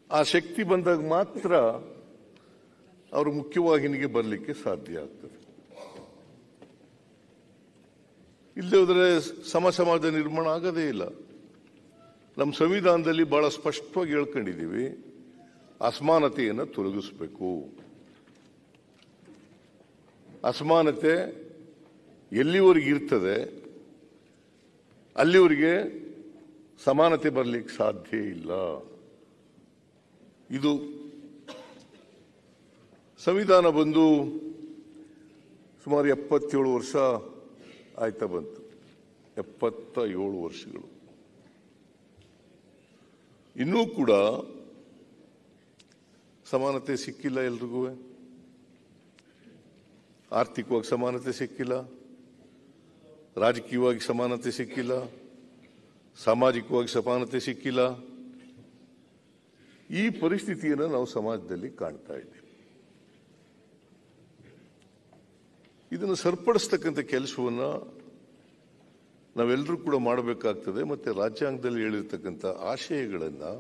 ಆ ಶಕ್ತಿ ಬಂದಾಗ ಮಾತ್ರ ಅವರು ಮುಖ್ಯವಾಹಿನಿಗೆ ಬರಲಿಕ್ಕೆ ಸಾಧ್ಯ ಆಗ್ತದೆ. ಇಲ್ಲದೆ ಹೋದರೆ ಸಮಾಜ ನಿರ್ಮಾಣ ಆಗೋದೇ ಇಲ್ಲ. ನಮ್ಮ ಸಂವಿಧಾನದಲ್ಲಿ ಬಹಳ ಸ್ಪಷ್ಟವಾಗಿ ಹೇಳ್ಕೊಂಡಿದ್ದೀವಿ, ಅಸಮಾನತೆಯನ್ನು ತೊಲಗಿಸಬೇಕು. ಅಸಮಾನತೆ ಎಲ್ಲಿವರೆಗೆ ಇರ್ತದೆ ಅಲ್ಲಿವರೆಗೆ ಸಮಾನತೆ ಬರಲಿಕ್ಕೆ ಸಾಧ್ಯ ಇಲ್ಲ. ಇದು ಸಂವಿಧಾನ ಬಂದು ಸುಮಾರು 77 ವರ್ಷ ಆಯ್ತಾ ಬಂತು. 77 ವರ್ಷಗಳು. ಇನ್ನೂ ಕೂಡ ಸಮಾನತೆ ಸಿಕ್ಕಿಲ್ಲ. ಎಲ್ರಿಗೂ ಆರ್ಥಿಕವಾಗಿ ಸಮಾನತೆ ಸಿಕ್ಕಿಲ್ಲ, ರಾಜಕೀಯವಾಗಿ ಸಮಾನತೆ ಸಿಕ್ಕಿಲ್ಲ, ಸಾಮಾಜಿಕವಾಗಿ ಸಮಾನತೆ ಸಿಕ್ಕಿಲ್ಲ. ಈ ಪರಿಸ್ಥಿತಿಯನ್ನು ನಾವು ಸಮಾಜದಲ್ಲಿ ಕಾಣ್ತಾ ಇದ್ದೀವಿ. ಇದನ್ನು ಸರಿಪಡಿಸ್ತಕ್ಕಂಥ ಕೆಲಸವನ್ನು ನಾವೆಲ್ಲರೂ ಕೂಡ ಮಾಡಬೇಕಾಗ್ತದೆ. ಮತ್ತೆ ರಾಜ್ಯಾಂಗದಲ್ಲಿ ಹೇಳಿರ್ತಕ್ಕಂಥ ಆಶಯಗಳನ್ನು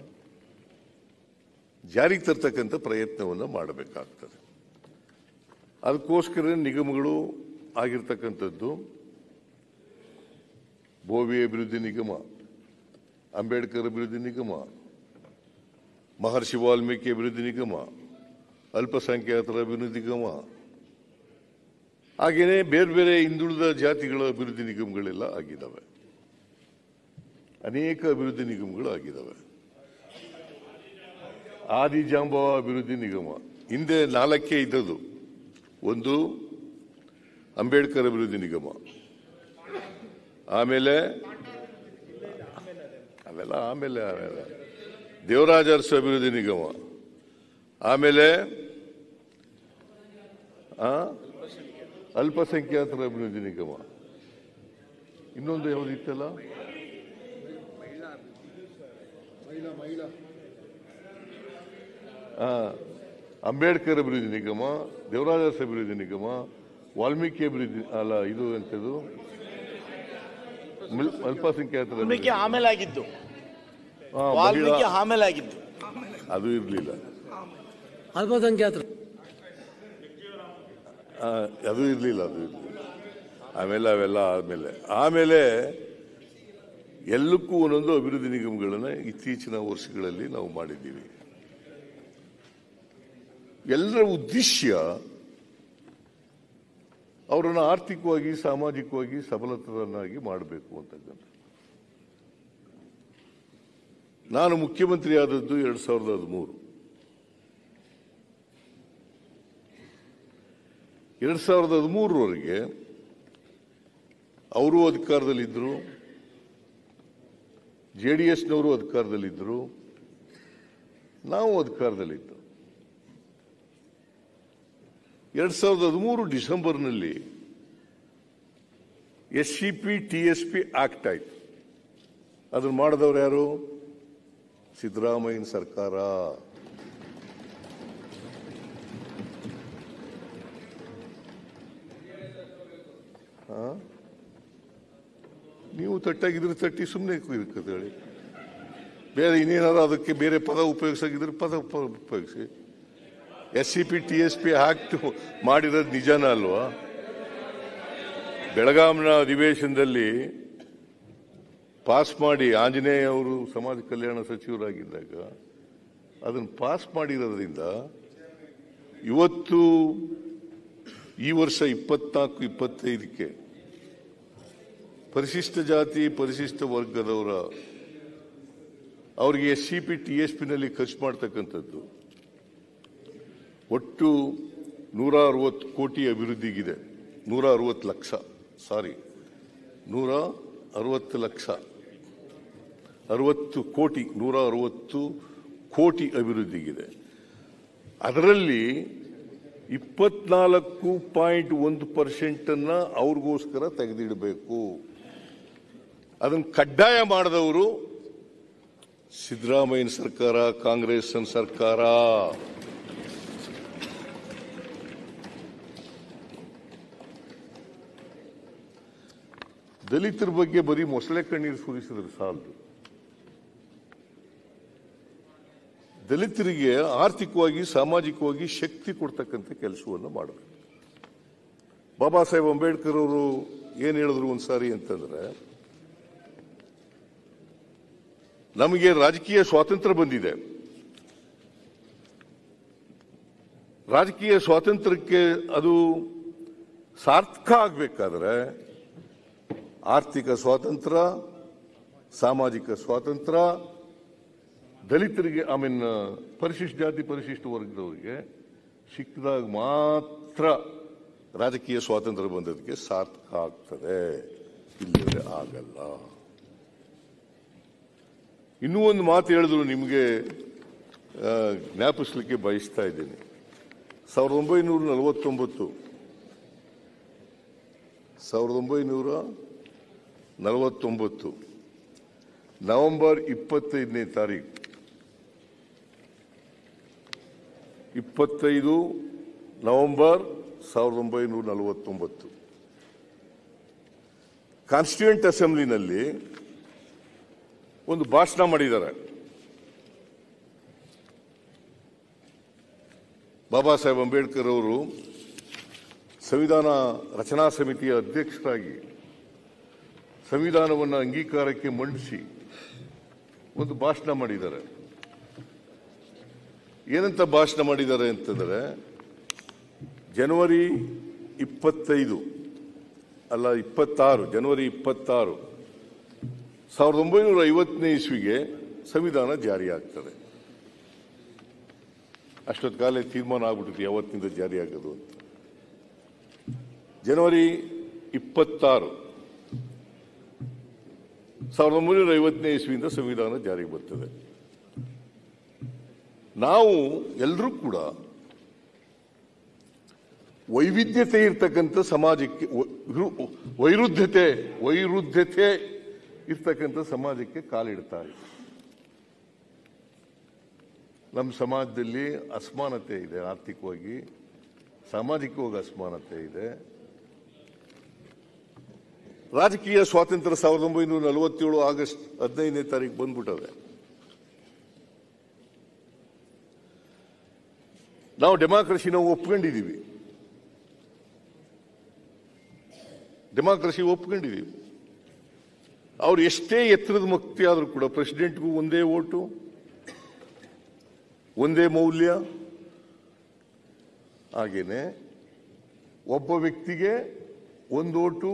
ಜಾರಿಗೆ ತರ್ತಕ್ಕಂಥ ಪ್ರಯತ್ನವನ್ನು ಮಾಡಬೇಕಾಗ್ತದೆ. ಅದಕ್ಕೋಸ್ಕರ ನಿಗಮಗಳು ಆಗಿರ್ತಕ್ಕಂಥದ್ದು ಭೋವಿ ಅಭಿವೃದ್ಧಿ ನಿಗಮ, ಅಂಬೇಡ್ಕರ್ ಅಭಿವೃದ್ಧಿ ನಿಗಮ, ಮಹರ್ಷಿ ವಾಲ್ಮೀಕಿ ಅಭಿವೃದ್ಧಿ ನಿಗಮ, ಅಲ್ಪಸಂಖ್ಯಾತರ ಅಭಿವೃದ್ಧಿ ನಿಗಮ, ಹಾಗೆಯೇ ಬೇರೆ ಬೇರೆ ಹಿಂದುಳಿದ ಜಾತಿಗಳ ಅಭಿವೃದ್ಧಿ ನಿಗಮಗಳೆಲ್ಲ ಆಗಿದ್ದಾವೆ. ಅನೇಕ ಅಭಿವೃದ್ಧಿ ನಿಗಮಗಳು ಆಗಿದ್ದಾವೆ. ಆದಿಜಾಂಬವ ಅಭಿವೃದ್ಧಿ ನಿಗಮ ಹಿಂದೆ 4 ಇದ್ದದ್ದು. ಒಂದು ಅಂಬೇಡ್ಕರ್ ಅಭಿವೃದ್ಧಿ ನಿಗಮ, ಆಮೇಲೆ ಆಮೇಲೆ ದೇವರಾಜ ಅರಸು ಅಭಿವೃದ್ಧಿ ನಿಗಮ, ಆಮೇಲೆ ಅಲ್ಪಸಂಖ್ಯಾತರ ಅಭಿವೃದ್ಧಿ ನಿಗಮ, ಇನ್ನೊಂದು ಯಾವುದಿತ್ತಲ್ಲ, ಅಂಬೇಡ್ಕರ್ ಅಭಿವೃದ್ಧಿ ನಿಗಮ, ದೇವರಾಜ ಅರಸು ಅಭಿವೃದ್ಧಿ ನಿಗಮ, ವಾಲ್ಮೀಕಿ ಅಭಿವೃದ್ಧಿ ಅಲ್ಲ, ಇದು ಎಂತದು ಅಲ್ಪಸಂಖ್ಯಾತರ ಆಮೇಲೆ ಆಗಿದ್ದು, ವಾಲ್ಮೀಕಿ ಆಮೇಲೆ ಆಗಿದ್ದು, ಅದು ಇರಲಿಲ್ಲ. ಅಲ್ಪಸಂಖ್ಯಾತರು ಅದು ಇರಲಿಲ್ಲ. ಆಮೇಲೆ ಅವೆಲ್ಲ ಆಮೇಲೆ ಎಲ್ಲಕ್ಕೂ ಒಂದೊಂದು ಅಭಿವೃದ್ಧಿ ನಿಗಮಗಳನ್ನು ಇತ್ತೀಚಿನ ವರ್ಷಗಳಲ್ಲಿ ನಾವು ಮಾಡಿದ್ದೀವಿ. ಎಲ್ಲರ ಉದ್ದೇಶ ಅವರನ್ನು ಆರ್ಥಿಕವಾಗಿ ಸಾಮಾಜಿಕವಾಗಿ ಸಬಲತರನ್ನಾಗಿ ಮಾಡಬೇಕು ಅಂತಕ್ಕಂಥ. ನಾನು ಮುಖ್ಯಮಂತ್ರಿ ಆದದ್ದು 2013. 2013ರವರೆಗೆ ಅವರು ಅಧಿಕಾರದಲ್ಲಿದ್ದರು, JDSನವರು ಅಧಿಕಾರದಲ್ಲಿದ್ದರು, ನಾವು ಅಧಿಕಾರದಲ್ಲಿದ್ದು. 2013 ಡಿಸೆಂಬರ್ನಲ್ಲಿ SCP TSP ಆಕ್ಟ್ ಆಯ್ತು. ಅದನ್ನು ಮಾಡಿದವರು ಯಾರು? ಸಿದ್ದರಾಮಯ್ಯನ ಸರ್ಕಾರ. ನೀವು ತಟ್ಟಾಗಿದ್ರೆ ತಟ್ಟಿ ಸುಮ್ಮನೆ ಹೇಳಿ. ಬೇರೆ ಇನ್ನೇನಾದ್ರು ಅದಕ್ಕೆ ಬೇರೆ ಪದ ಉಪಯೋಗಿಸಾಗಿದ್ರೆ ಪದ ಉಪಯೋಗಿಸಿ. SCP TSP ಆಕ್ಟ್ ಮಾಡಿರೋದು ನಿಜಾನ ಅಲ್ವಾ? ಬೆಳಗಾಂನ ಅಧಿವೇಶನದಲ್ಲಿ ಪಾಸ್ ಮಾಡಿ, ಆಂಜನೇಯ ಅವರು ಸಮಾಜ ಕಲ್ಯಾಣ ಸಚಿವರಾಗಿದ್ದಾಗ ಅದನ್ನು ಪಾಸ್ ಮಾಡಿರೋದ್ರಿಂದ ಇವತ್ತು ಈ ವರ್ಷ 24-25ಕ್ಕೆ ಪರಿಶಿಷ್ಟ ಜಾತಿ ಪರಿಶಿಷ್ಟ ವರ್ಗದವರ ಅವರಿಗೆ SCP TSPನಲ್ಲಿ ಖರ್ಚು ಮಾಡ್ತಕ್ಕಂಥದ್ದು ಒಟ್ಟು 160 ಕೋಟಿ ಅಭಿವೃದ್ಧಿಗಿದೆ. 160 ಲಕ್ಷ, ಸಾರಿ 160 ಲಕ್ಷ, 60 ಕೋಟಿ, 160 ಕೋಟಿ ಅಭಿವೃದ್ಧಿಗಿದೆ. ಅದರಲ್ಲಿ 24.1% ಅವ್ರಿಗೋಸ್ಕರ ತೆಗೆದಿಡಬೇಕು. ಅದನ್ನು ಕಡ್ಡಾಯ ಮಾಡಿದವರು ಸಿದ್ದರಾಮಯ್ಯನ ಸರ್ಕಾರ, ಕಾಂಗ್ರೆಸ್ನ ಸರ್ಕಾರ. ದಲಿತರ ಬಗ್ಗೆ ಬರೀ ಮೊಸಳೆ ಕಣ್ಣೀರು ಸುರಿಸಿದ್ರೆ ಸಾಲದು. ದಲಿತರಿಗೆ ಆರ್ಥಿಕವಾಗಿ ಸಾಮಾಜಿಕವಾಗಿ ಶಕ್ತಿ ಕೊಡ್ತಕ್ಕಂಥ ಕೆಲಸವನ್ನು ಮಾಡಬೇಕು. ಬಾಬಾ ಸಾಹೇಬ್ ಅಂಬೇಡ್ಕರ್ ಅವರು ಏನ್ ಹೇಳಿದ್ರು ಒಂದ್ಸಾರಿ ಅಂತಂದ್ರೆ, ನಮಗೆ ರಾಜಕೀಯ ಸ್ವಾತಂತ್ರ್ಯ ಬಂದಿದೆ. ರಾಜಕೀಯ ಸ್ವಾತಂತ್ರ್ಯಕ್ಕೆ ಅದು ಸಾರ್ಥಕ ಆಗಬೇಕಾದ್ರೆ ಆರ್ಥಿಕ ಸ್ವಾತಂತ್ರ್ಯ, ಸಾಮಾಜಿಕ ಸ್ವಾತಂತ್ರ್ಯ, ದಲಿತರಿಗೆ ಪರಿಶಿಷ್ಟ ಜಾತಿ ಪರಿಶಿಷ್ಟ ವರ್ಗದವರಿಗೆ ಸಿಕ್ಕಿದಾಗ ಮಾತ್ರ ರಾಜಕೀಯ ಸ್ವಾತಂತ್ರ್ಯ ಬಂದದಕ್ಕೆ ಸಾರ್ಥಕ ಆಗ್ತದೆ, ಇಲ್ಲವೇ ಆಗಲ್ಲ. ಇನ್ನೂ ಒಂದು ಮಾತು ಹೇಳಿದ್ರು, ನಿಮಗೆ ಜ್ಞಾಪಿಸ್ಲಿಕ್ಕೆ ಬಯಸ್ತಾ ಇದ್ದೀನಿ. 1949 ನವೆಂಬರ್ 25ನೇ ತಾರೀಕು 25 ನವೆಂಬರ್ 1949 ಕಾನ್ಸ್ಟಿಟ್ಯೂಯೆಂಟ್ ಅಸೆಂಬ್ಲಿನಲ್ಲಿ ಒಂದು ಭಾಷಣ ಮಾಡಿದ್ದಾರೆ. ಬಾಬಾ ಸಾಹೇಬ್ ಅಂಬೇಡ್ಕರ್ ಅವರು ಸಂವಿಧಾನ ರಚನಾ ಸಮಿತಿಯ ಅಧ್ಯಕ್ಷರಾಗಿ ಸಂವಿಧಾನವನ್ನು ಅಂಗೀಕಾರಕ್ಕೆ ಮಂಡಿಸಿ ಒಂದು ಭಾಷಣ ಮಾಡಿದ್ದಾರೆ. ಏನಂತ ಭಾಷಣ ಮಾಡಿದ್ದಾರೆ ಅಂತಂದ್ರೆ, ಜನವರಿ 26 ಜನವರಿ 26 1950ನೇ ಇಸ್ವಿಗೆ ಸಂವಿಧಾನ ಜಾರಿಯಾಗ್ತದೆ. ಅಷ್ಟೊತ್ತು ಕಾಲ ತೀರ್ಮಾನ ಆಗ್ಬಿಟ್ಟಿದೆ ಯಾವತ್ತಿಂದ ಜಾರಿಯಾಗೋದು ಅಂತ. ಜನವರಿ 26 1950ನೇ ಇಸ್ವಿಯಿಂದ ಸಂವಿಧಾನ ಜಾರಿಗೆ ಬರ್ತದೆ. ನಾವು ಎಲ್ಲರೂ ಕೂಡ ವೈವಿಧ್ಯತೆ ಇರ್ತಕ್ಕಂಥ ಸಮಾಜಕ್ಕೆ, ವೈರುಧ್ಯತೆ ಇರ್ತಕ್ಕಂಥ ಸಮಾಜಕ್ಕೆ ಕಾಲಿಡ್ತಾ ಇದೆ. ನಮ್ಮ ಸಮಾಜದಲ್ಲಿ ಅಸಮಾನತೆ ಇದೆ, ಆರ್ಥಿಕವಾಗಿ ಸಾಮಾಜಿಕವಾಗಿ ಅಸಮಾನತೆ ಇದೆ. ರಾಜಕೀಯ ಸ್ವಾತಂತ್ರ್ಯ 1947 ಆಗಸ್ಟ್ 15ನೇ ತಾರೀಕು ಬಂದ್ಬಿಟ್ಟದೆ. ನಾವು ಡೆಮಾಕ್ರಸಿ ಒಪ್ಕೊಂಡಿದ್ದೀವಿ. ಅವ್ರು ಎಷ್ಟೇ ಎತ್ತರದ ಮುಕ್ತಿ ಆದರೂ ಕೂಡ ಪ್ರೆಸಿಡೆಂಟ್ಗೂ ಒಂದೇ ಓಟು, ಒಂದೇ ಮೌಲ್ಯ, ಹಾಗೇನೆ ಒಬ್ಬ ವ್ಯಕ್ತಿಗೆ ಒಂದು ಓಟು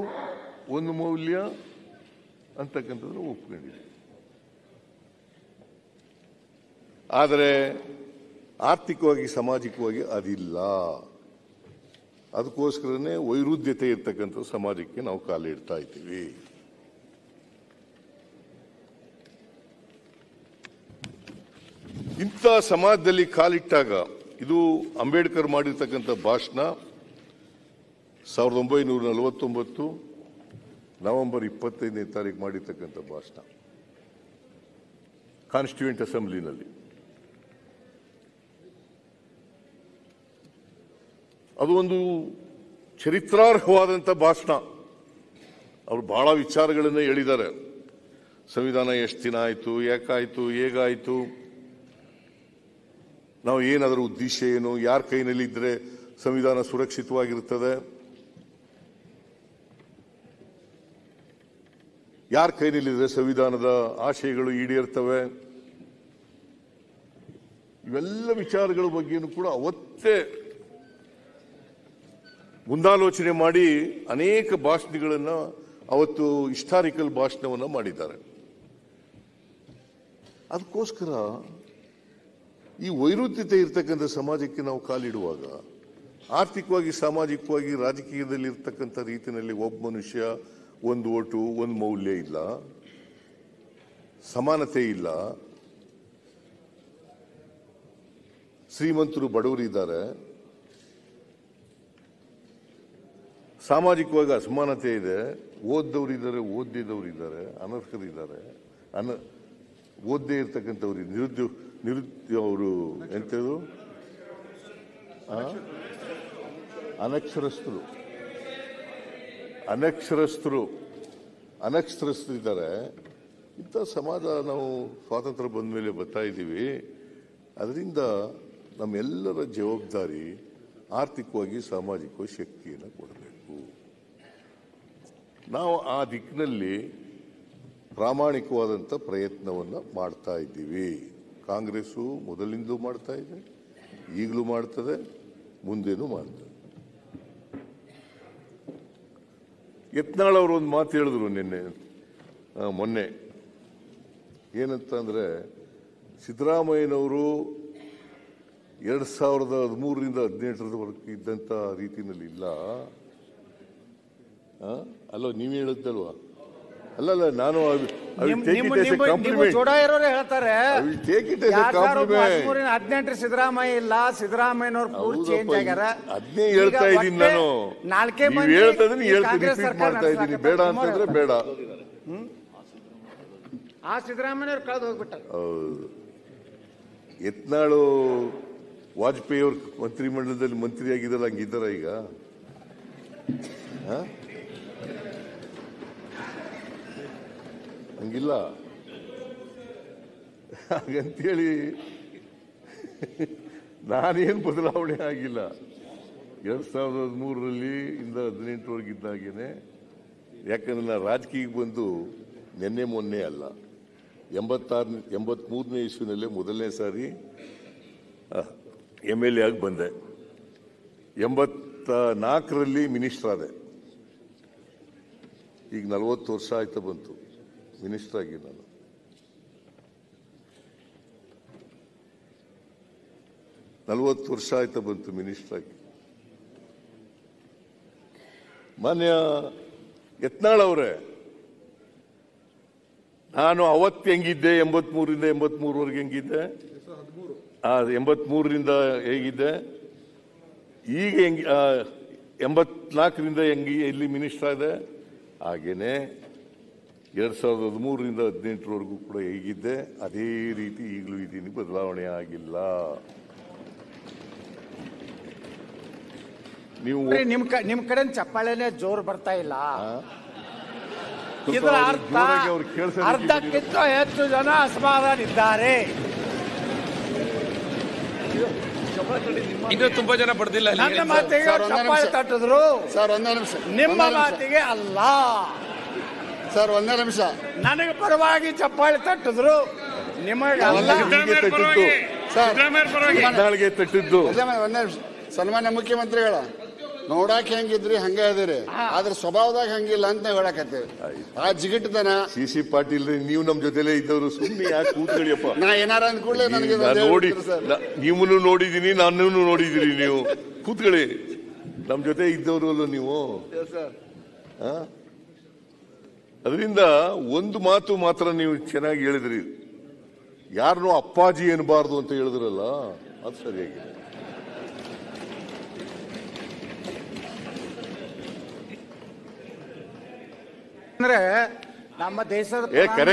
ಒಂದು ಮೌಲ್ಯ ಅಂತಕ್ಕಂಥದ್ದು ಒಪ್ಕೊಂಡಿದೆ. ಆದರೆ ಆರ್ಥಿಕವಾಗಿ ಸಾಮಾಜಿಕವಾಗಿ ಅದಿಲ್ಲ. ಅದಕ್ಕೋಸ್ಕರನೇ ವೈರುಧ್ಯತೆ ಇರ್ತಕ್ಕಂಥ ಸಮಾಜಕ್ಕೆ ನಾವು ಕಾಲಿಡ್ತಾ ಇದ್ದೀವಿ. ಇಂಥ ಸಮಾಜದಲ್ಲಿ ಕಾಲಿಟ್ಟಾಗ, ಇದು ಅಂಬೇಡ್ಕರ್ ಮಾಡಿರ್ತಕ್ಕಂಥ ಭಾಷಣ 1949 ನವೆಂಬರ್ 25ನೇ ತಾರೀಕು ಮಾಡಿರ್ತಕ್ಕಂಥ ಭಾಷಣ ಕಾನ್ಸ್ಟಿಟ್ಯೂಯೆಂಟ್ ಅಸೆಂಬ್ಲಿನಲ್ಲಿ. ಅದು ಒಂದು ಚರಿತ್ರಾರ್ಹವಾದಂಥ ಭಾಷಣ. ಅವರು ಬಹಳ ವಿಚಾರಗಳನ್ನು ಹೇಳಿದ್ದಾರೆ. ಸಂವಿಧಾನ ಎಷ್ಟು ದಿನ ಆಯಿತು, ಯಾಕಾಯಿತು, ಹೇಗಾಯಿತು, ನಾವು ಏನಾದರೂ ಉದ್ದೇಶ ಏನು, ಯಾರ ಕೈನಲ್ಲಿ ಇದ್ರೆ ಸಂವಿಧಾನ ಸುರಕ್ಷಿತವಾಗಿರುತ್ತದೆ, ಯಾರ ಕೈನಲ್ಲಿದ್ರೆ ಸಂವಿಧಾನದ ಆಶಯಗಳು ಈಡೇರ್ತವೆ, ಇವೆಲ್ಲ ವಿಚಾರಗಳ ಬಗ್ಗೆನೂ ಕೂಡ ಅವತ್ತೇ ಮುಂದಾಲೋಚನೆ ಮಾಡಿ ಅನೇಕ ಭಾಷಣಗಳನ್ನು ಅವತ್ತು ಹಿಸ್ಟಾರಿಕಲ್ ಭಾಷಣವನ್ನು ಮಾಡಿದ್ದಾರೆ. ಅದಕ್ಕೋಸ್ಕರ ಈ ವೈರುಧ್ಯತೆ ಇರ್ತಕ್ಕಂಥ ಸಮಾಜಕ್ಕೆ ನಾವು ಕಾಲಿಡುವಾಗ ಆರ್ಥಿಕವಾಗಿ, ಸಾಮಾಜಿಕವಾಗಿ, ರಾಜಕೀಯದಲ್ಲಿ ಇರ್ತಕ್ಕಂಥ ರೀತಿಯಲ್ಲಿ ಒಬ್ಬ ಮನುಷ್ಯ ಒಂದು ಓಟು, ಒಂದು ಮೌಲ್ಯ ಇಲ್ಲ, ಸಮಾನತೆ ಇಲ್ಲ, ಶ್ರೀಮಂತರು ಬಡವರು ಇದ್ದಾರೆ, ಸಾಮಾಜಿಕವಾಗಿ ಅಸಮಾನತೆ ಇದೆ, ಓದ್ದವರಿದ್ದಾರೆ, ಓದಿದವರಿದ್ದಾರೆ, ಅನರ್ಹರಿದ್ದಾರೆ, ಓದ್ದೇ ಇರ್ತಕ್ಕಂಥವ್ರು, ಅವರು ಎಂಥದ್ದು ಅನಕ್ಷರಸ್ಥರಿದ್ದಾರೆ. ಇಂಥ ಸಮಾಜ ನಾವು ಸ್ವಾತಂತ್ರ್ಯ ಬಂದ ಮೇಲೆ ಬರ್ತಾ ಇದ್ದೀವಿ. ಅದರಿಂದ ನಮ್ಮೆಲ್ಲರ ಜವಾಬ್ದಾರಿ ಆರ್ಥಿಕವಾಗಿ, ಸಾಮಾಜಿಕವಾಗಿ ಶಕ್ತಿಯನ್ನು ಕೊಡಬೇಕು. ನಾವು ಆ ದಿಕ್ಕಿನಲ್ಲಿ ಪ್ರಾಮಾಣಿಕವಾದಂಥ ಪ್ರಯತ್ನವನ್ನು ಮಾಡ್ತಾ ಇದ್ದೀವಿ. ಕಾಂಗ್ರೆಸ್ಸು ಮೊದಲಿಂದಲೂ ಮಾಡ್ತಾ ಇದೆ, ಈಗಲೂ ಮಾಡ್ತದೆ, ಮುಂದೇನೂ ಮಾಡ್ತದೆ. ಯತ್ನಾಳ್ ಅವರು ಒಂದು ಮಾತು ಹೇಳಿದ್ರು ಮೊನ್ನೆ, ಏನಂತ ಅಂದ್ರೆ, ಸಿದ್ದರಾಮಯ್ಯನವರು 2013ರಿಂದ 2018ರವರೆಗೆ ಇದ್ದಂಥ ರೀತಿಯಲ್ಲಿ ಇಲ್ಲ. ಅಲ್ಲ, ನೀವೇ ಹೇಳುತ್ತಲ್ವಾ? ಅಲ್ಲಲ್ಲ, ನಾನು ಹೇಳ್ತಾರೆ 18 ಸಿದ್ದರಾಮಯ್ಯ ಇಲ್ಲ, ಸಿದ್ದರಾಮಯ್ಯನವ್ರು ಪೂರ್ತಿ ಚೇಂಜ್ ಆಗ್ಯಾರ. ಅದನ್ನೇ ಹೇಳ್ತಾ ಇದ್ದೀನಿ ನಾನು. ನೀವು ಹೇಳ್ತದ್ರೆ ರಿಪೀಟ್ ಮಾಡ್ತಾ ಇದ್ದೀನಿ. ಬೇಡ ಅಂತಂದ್ರೆ ಬೇಡ. ಆ ಸಿದ್ದರಾಮಯ್ಯವ್ರು ಕಳೆದು ಹೋಗ್ಬಿಟ್ಟಾರೆ. ಹೌದು. ಯತ್ನಾಳು ವಾಜಪೇಯಿ ಅವ್ರ ಮಂತ್ರಿಮಂಡಲದಲ್ಲಿ ಮಂತ್ರಿ ಆಗಿದ್ದಲ್ಲ, ಹಂಗಿದ್ದಾರ ಈಗ? ಹಂಗಿಲ್ಲ. ಹಾಗಂತೇಳಿ ನಾನೇನು ಬದಲಾವಣೆ ಆಗಿಲ್ಲ. 2013ರಲ್ಲಿ ಇಂದ 18ರವರೆಗೆ ಇದ್ದಾಗೇನೆ. ಯಾಕಂದ್ರೆ ನಾನು ರಾಜಕೀಯಕ್ಕೆ ಬಂದು ನಿನ್ನೆ ಮೊನ್ನೆ ಅಲ್ಲ, 83ನೇ ಇಸ್ವಿನಲ್ಲೇ ಮೊದಲನೇ ಸಾರಿ MLA ಆಗಿ ಬಂದೆ. 84ರಲ್ಲಿ ಮಿನಿಸ್ಟರ್ ಆದೆ. ಈಗ 40 ವರ್ಷ ಆಯ್ತಾ ಬಂತು ಮಿನಿಸ್ಟರ್ ಆಗಿ. ನಾನು 40 ವರ್ಷ ಆಯ್ತಾ ಬಂತು ಮಿನಿಸ್ಟರ್ ಆಗಿ. ಮಾನ್ಯ ಯತ್ನಾಳ್ ಅವರೇ, ನಾನು ಅವತ್ತು ಹೆಂಗಿದ್ದೆ, 83ರಿಂದ 83ವರೆಗೆ ಹೆಂಗಿದ್ದೆ, 83ರಿಂದ ಹೇಗಿದ್ದೆ, ಈಗ 84ರಿಂದ ಎಲ್ಲಿ ಮಿನಿಸ್ಟರ್ ಆದೆ, ಹಾಗೇನೆ 2013ರಿಂದ 18ರವರೆಗೂ ಕೂಡ ಹೇಗಿದ್ದೆ ಅದೇ ರೀತಿ ಈಗಲೂ ಇದ್ದೀನಿ. ಬದಲಾವಣೆ ಆಗಿಲ್ಲ. ನೀವು ನಿಮ್ ಕಡೆ ಚಪ್ಪಾಳೆನೆ ಜೋರು ಬರ್ತಾ ಇಲ್ಲ. ಇದರ ಅರ್ಥ ಅರ್ಧಕ್ಕಿಂತ ಹೆಚ್ಚು ಜನ ಅಸಮಾಧಾನ ಇದ್ದಾರೆ. ಇನ್ನು ತುಂಬಾ ಜನ ಪಡೆದಿಲ್ಲ. ನನ್ನ ಮಾತಿಗೆ ಚಪ್ಪಾಳೆ ತಟ್ಟಿದ್ರು, ನಿಮ್ಮ ಮಾತಿಗೆ ಅಲ್ಲ. ಸರ್, ಒಂದೇ ನಿಮಿಷ. ನನಗೆ ಪರವಾಗಿ ಚಪ್ಪಾಳೆ ತಟ್ಟಿದ್ರು, ನಿಮಗೆ ತಟ್ಟಿದ್ದು. ಒಂದೇ ನಿಮಿಷ. ಸನ್ಮಾನ್ಯ ಮುಖ್ಯಮಂತ್ರಿಗಳ ನೋಡಾಕ ಹೆಂಗಿದ್ರಿ ಹಂಗೆ ಅದಿರಿ, ಆದ್ರೆ ಸ್ವಭಾವದಾಗ ಹಂಗಿಲ್ಲ ಅಂತ ಹೇಳಕತ್ತೇವೆ. ಆ ಜಿಗಿಟ್ಟದನ ಸಿ ಪಾಟೀಲ್, ನೀವು ನಮ್ ಜೊತೆಲೇ ಇದ್ದವರು, ಸುಮ್ಮನೆ ಯಾಕೆ ಕೂತ್ಕೊಳ್ಳಿಯಪ್ಪ. ನಾ ಏನಾರ ಅಂದ್ಕೂಡ್ಲೆ ನನಗೆ ನೋಡಿ, ನೀವನು ನೋಡಿದೀನಿ, ನಾನು ನೋಡಿದಿರಿ. ನೀವು ಕೂತ್ಕೊಳ್ಳಿ, ನಮ್ ಜೊತೆ ಇದ್ದವರು ಅಲ್ಲ ನೀವು. ಅದರಿಂದ ಒಂದು ಮಾತು ಮಾತ್ರ ನೀವು ಚೆನ್ನಾಗಿ ಹೇಳಿದ್ರಿ, ಯಾರನ್ನೂ ಅಪ್ಪಾಜಿ ಎನ್ನಬಾರ್ದು ಅಂತ ಹೇಳಿದ್ರಲ್ಲ, ಅದು ಸರಿಯಾಗಿದೆ. ಅಂದ್ರೆ ನಮ್ಮ ದೇಶದ 100%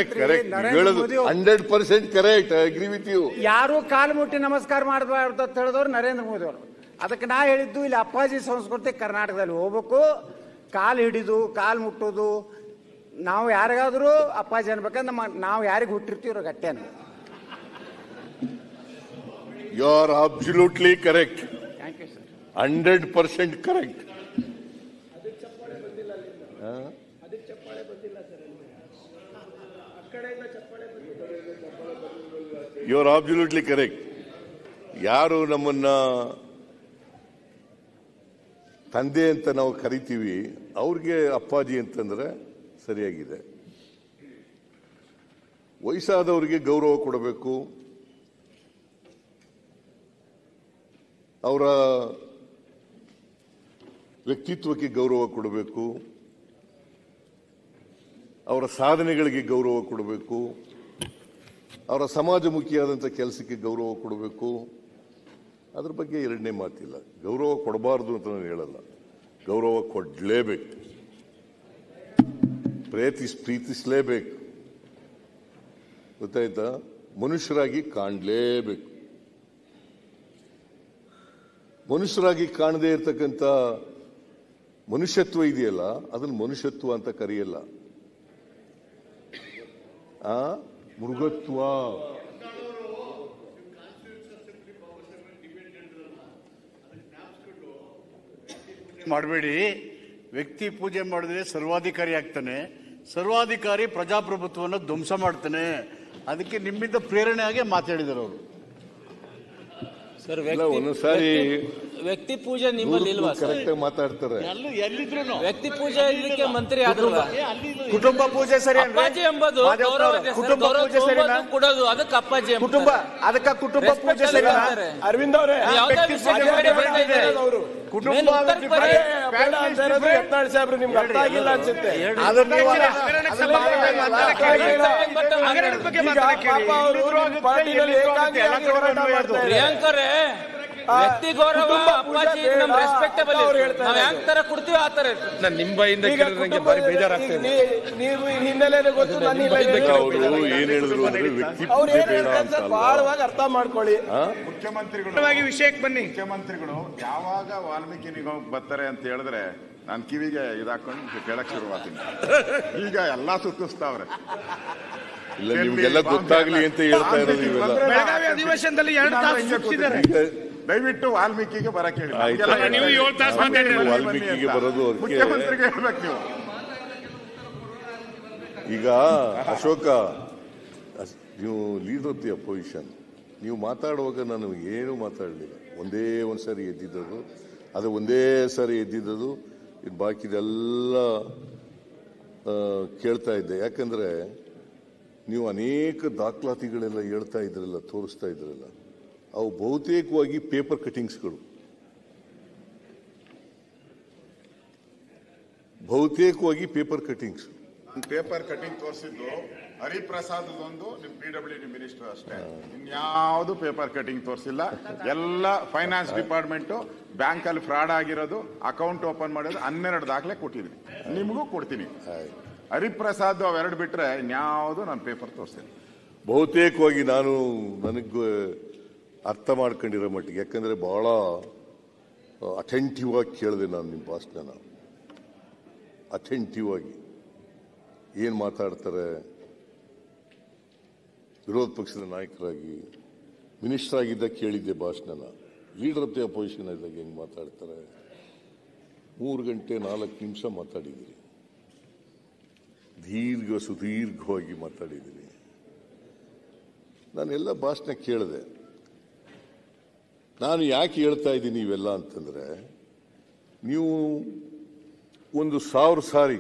correct, I agree with you. ಯಾರು ಕಾಲು ಮುಟ್ಟಿ ನಮಸ್ಕಾರ ಮಾಡಬಾರ್ದು ಅಂತ ಹೇಳಿದವರು ನರೇಂದ್ರ ಮೋದಿ ಅವರು. ಅದಕ್ಕೆ ನಾ ಹೇಳಿದ್ದು, ಇಲ್ಲಿ ಅಪ್ಪಾಜಿ ಸಂಸ್ಕೃತಿ ಕರ್ನಾಟಕದಲ್ಲಿ ಹೋಗ್ಬೇಕು. ಕಾಲು ಹಿಡಿದು, ಕಾಲು ಮುಟ್ಟೋದು, ನಾವು ಯಾರಿಗಾದ್ರೂ ಅಪ್ಪಾಜಿ ಅನ್ಬೇಕಂದ್ರೆ ನಾವು ಯಾರಿಗೆ ಹುಟ್ಟಿರ್ತೀವ್ರ ಗಟ್ಟೆನ. You are absolutely correct. Thank you sir. 100% correct. You are absolutely correct. ಯಾರು ನಮ್ಮನ್ನ ತಂದೆ ಅಂತ ನಾವು ಕರಿತೀವಿ ಅವ್ರಿಗೆ ಅಪ್ಪಾಜಿ ಅಂತಂದ್ರೆ ಸರಿಯಾಗಿದೆ. ವಯಸ್ಸಾದವರಿಗೆ ಗೌರವ ಕೊಡಬೇಕು, ಅವರ ವ್ಯಕ್ತಿತ್ವಕ್ಕೆ ಗೌರವ ಕೊಡಬೇಕು, ಅವರ ಸಾಧನೆಗಳಿಗೆ ಗೌರವ ಕೊಡಬೇಕು, ಅವರ ಸಮಾಜಮುಖಿಯಾದಂಥ ಕೆಲಸಕ್ಕೆ ಗೌರವ ಕೊಡಬೇಕು. ಅದ್ರ ಬಗ್ಗೆ ಎರಡನೇ ಮಾತಿಲ್ಲ. ಗೌರವ ಕೊಡಬಾರ್ದು ಅಂತ ನಾನು ಹೇಳಲ್ಲ, ಗೌರವ ಕೊಡಲೇಬೇಕು, ಪ್ರೀತಿಸಲೇಬೇಕು. ಗೊತ್ತಾಯ್ತಾ? ಮನುಷ್ಯರಾಗಿ ಕಾಣಲೇಬೇಕು. ಮನುಷ್ಯರಾಗಿ ಕಾಣದೇ ಇರತಕ್ಕಂಥ ಮನುಷ್ಯತ್ವ ಇದೆಯಲ್ಲ, ಅದನ್ನು ಮನುಷ್ಯತ್ವ ಅಂತ ಕರೆಯಲ್ಲ, ಮೃಗತ್ವ. ಮಾಡಬೇಡಿ. ವ್ಯಕ್ತಿ ಪೂಜೆ ಮಾಡಿದ್ರೆ ಸರ್ವಾಧಿಕಾರಿ ಆಗ್ತಾನೆ, ಸರ್ವಾಧಿಕಾರಿ ಪ್ರಜಾಪ್ರಭುತ್ವವನ್ನು ಧ್ವಂಸ ಮಾಡ್ತಾನೆ. ಅದಕ್ಕೆ ನಿಮ್ಮಿಂದ ಪ್ರೇರಣೆ ಆಗಿ ಮಾತಾಡಿದರು ಅವರು. ಸರ್, ಒಂದೊಂದ್ಸಾರಿ ವ್ಯಕ್ತಿ ಪೂಜೆ ನಿಮ್ಮಲ್ಲಿ ಇಲ್ವಾ? ಕರೆಕ್ಟ್ ಆಗಿ ಮಾತಾಡ್ತಾರೆ. ಎಲ್ಲಿದ್ರು ವ್ಯಕ್ತಿ ಪೂಜೆ ಇರ್ಲಿಕ್ಕೆ ಮಂತ್ರಿ ಆದ್ರಲ್ಲ. ಕುಟುಂಬ ಪೂಜೆ ಸರಿ ಅಪ್ಪಾಜಿ ಎಂಬುದು ಕುಟುಂಬ ಪೂಜೆ ಸರಿ ಕೊಡೋದು, ಅದಕ್ಕೆ ಅಪ್ಪಾಜಿ ಕುಟುಂಬ, ಅದಕ್ಕೆ ಕುಟುಂಬ ಪೂಜೆ ಸರಿ. ಅರವಿಂದ್ ಅವರೇ, ಕುಟುಂಬ ಯತ್ನಾಳ್ ಸಾಹೇಬ್ರು ನಿಮ್ಗೆ ಅರ್ಥ ಆಗಿಲ್ಲ ಅನ್ಸುತ್ತೆ. ಪ್ರಿಯಾಂಕರೇ, ವ್ಯಕ್ತಿ ಗೌರವ ಅಪ್ಪಾಜಿ ನಮ್ಮ ರೆಸ್ಪೆಕ್ಟಬಲ್. ನಾವು ಯಾವ ತರ ಕೊಡ್ತೀವಿ ಆ ತರ. ನಿಮ್ಮ ಬಾಯಿಂದ ಕೇಳಿದ್ರೆ ಭಾರಿ ಬೇಜಾರಾಗ್ತದೆ. ನೀವು ಹಿನ್ನೆಲೆ ಗೊತ್ತು, ಅವರು ಏನ್ ಹೇಳಿದ್ರು ಅಂದ್ರೆ ವ್ಯಕ್ತಿ ಪೂಜೆ ಬೇಡ ಅಂತ ಬಹಳವಾಗಿ ಅರ್ಥ ಮಾಡ್ಕೊಳ್ಳಿ. ಮುಖ್ಯಮಂತ್ರಿಗಳು ವಿಷಯಕ್ಕೆ ಬನ್ನಿ. ಮುಖ್ಯಮಂತ್ರಿಗಳು ಯಾವಾಗ ವಾಲ್ಮೀಕಿ ನಿಗಮ ಬರ್ತಾರೆ ಅಂತ ಹೇಳಿದ್ರೆ ನಾನು ಕಿವಿಗೆ ಇದಾಕೊಂಡು ಕೇಳಕ್ ಶುರುವಾತೀನಿ. ಈಗ ಎಲ್ಲಾ ಸುತ್ತಿಸ್ತಾವ್ರೆ. ಇಲ್ಲ, ನಿಮ್ಗೆಲ್ಲ ಗೊತ್ತಾಗ್ಲಿ ಅಂತ ಹೇಳ್ತಾ ಇರೋದು ಇವೆಲ್ಲ. ಬೆಳಗಾವಿ ಅಧಿವೇಶನದಲ್ಲಿ 2 ತಾಸು ಸುತ್ತಿದ್ದಾರೆ. ದಯವಿಟ್ಟು ವಾಲ್ಮೀಕಿಗೆ ಬರಕ್ಕೆ ಹೇಳಿ. ನೀವು 7 ತಾಸು ಮಾತಾಡಿದ್ರೆ ವಾಲ್ಮೀಕಿಗೆ ಬರೋದು ಮುಖ್ಯಮಂತ್ರಿಗೆ ಹೇಳ್ಬೇಕು ನೀವು. ಈಗ ಅಶೋಕ, ನೀವು ಲೀಡರ್ ಆಫ್ ದಿ ಅಪೋಸಿಷನ್, ನೀವು ಮಾತಾಡುವಾಗ ನಾನು ಏನು ಮಾತಾಡಲಿಲ್ಲ. ಒಂದೇ ಒಂದು ಸಾರಿ ಎದ್ದಿದ್ದದು, ಅದು ಒಂದೇ ಸಾರಿ ಎದ್ದಿದ್ದದು. ಬಾಕಿದೆಲ್ಲ ಕೇಳ್ತಾ ಇದ್ದೆ. ಯಾಕಂದ್ರೆ ನೀವು ಅನೇಕ ದಾಖಲಾತಿಗಳೆಲ್ಲ ಹೇಳ್ತಾ ಇದ್ರಲ್ಲ, ತೋರಿಸ್ತಾ ಇದ್ರಲ್ಲ, ಅವು ಬಹುತೇಕವಾಗಿ ಪೇಪರ್ ಕಟಿಂಗ್ಸ್ಗಳು. ಬಹುತೇಕವಾಗಿ ಪೇಪರ್ ಕಟಿಂಗ್ಸ್. ಪೇಪರ್ ಕಟಿಂಗ್ ತೋರಿಸಿದ್ದು ಹರಿಪ್ರಸಾದ್ ಒಂದು ನಿಮ್ PWD ಮಿನಿಸ್ಟರ್ ಅಷ್ಟೇ. ಇನ್ಯಾವುದು ಪೇಪರ್ ಕಟಿಂಗ್ ತೋರಿಸಿಲ್ಲ. ಎಲ್ಲ ಫೈನಾನ್ಸ್ ಡಿಪಾರ್ಟ್ಮೆಂಟ್ ಬ್ಯಾಂಕ್ ಅಲ್ಲಿ ಫ್ರಾಡ್ ಆಗಿರೋದು, ಅಕೌಂಟ್ ಓಪನ್ ಮಾಡೋದು 12 ದಾಖಲೆ ಕೊಟ್ಟಿದ್ದೀನಿ. ನಿಮಗೂ ಕೊಡ್ತೀನಿ. ಹರಿಪ್ರಸಾದ್ ಅವೆರಡು ಬಿಟ್ರೆ ಇನ್ಯಾವುದು ನಾನು ಪೇಪರ್ ತೋರಿಸ್ತೀನಿ. ಬಹುತೇಕವಾಗಿ ನನಗೆ ಅರ್ಥ ಮಾಡ್ಕೊಂಡಿರೋ ಮಟ್ಟಿಗೆ, ಯಾಕಂದ್ರೆ ಬಹಳ ಅಟೆಂಟಿವ್ ಆಗಿ ಕೇಳಿದೆ ನಾನು ನಿಮ್ಮ ಭಾಷಣ. ಅಟೆಂಟಿವ್ ಆಗಿ ಏನು ಮಾತಾಡ್ತಾರೆ, ವಿರೋಧ ಪಕ್ಷದ ನಾಯಕರಾಗಿ, ಮಿನಿಸ್ಟರ್ ಆಗಿದ್ದಾಗ ಕೇಳಿದ್ದೆ ಭಾಷಣ. ಲೀಡರ್ ಆಫ್ ದಿ ಅಪೋಸಿಷನ್ ಇದ್ದಾಗ ಹೆಂಗೆ ಮಾತಾಡ್ತಾರೆ. 3 ಗಂಟೆ 4 ನಿಮಿಷ ಮಾತಾಡಿದ್ದೀರಿ, ಸುದೀರ್ಘವಾಗಿ ಮಾತಾಡಿದ್ದೀನಿ. ನಾನೆಲ್ಲ ಭಾಷಣ ಕೇಳಿದೆ. ನಾನು ಯಾಕೆ ಹೇಳ್ತಾ ಇದ್ದೀನಿ ಇವೆಲ್ಲ ಅಂತಂದ್ರೆ, ನೀವು 1,000 ಸಾರಿ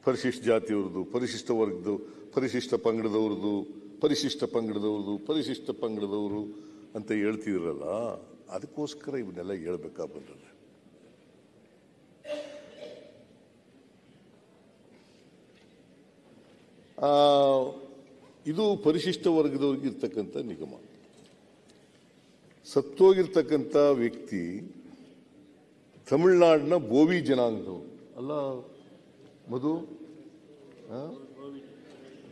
ಪರಿಶಿಷ್ಟ ಜಾತಿಯವ್ರದ್ದು, ಪರಿಶಿಷ್ಟ ವರ್ಗದ್ದು, ಪರಿಶಿಷ್ಟ ಪಂಗಡದವ್ರದ್ದು, ಪರಿಶಿಷ್ಟ ಪಂಗಡದವರು ಅಂತ ಹೇಳ್ತಿದ್ರಲ್ಲ, ಅದಕ್ಕೋಸ್ಕರ ಇವನ್ನೆಲ್ಲ ಹೇಳ್ಬೇಕಾ ಬಂದ್ರೆ. ಇದು ಪರಿಶಿಷ್ಟ ವರ್ಗದವ್ರಿಗೆ ಇರ್ತಕ್ಕಂಥ ನಿಗಮ. ಸತ್ತೋಗಿರ್ತಕ್ಕಂಥ ವ್ಯಕ್ತಿ ತಮಿಳುನಾಡಿನ ಬೋವಿ ಜನಾಂಗದವರು ಅಲ್ಲ ಮಧು,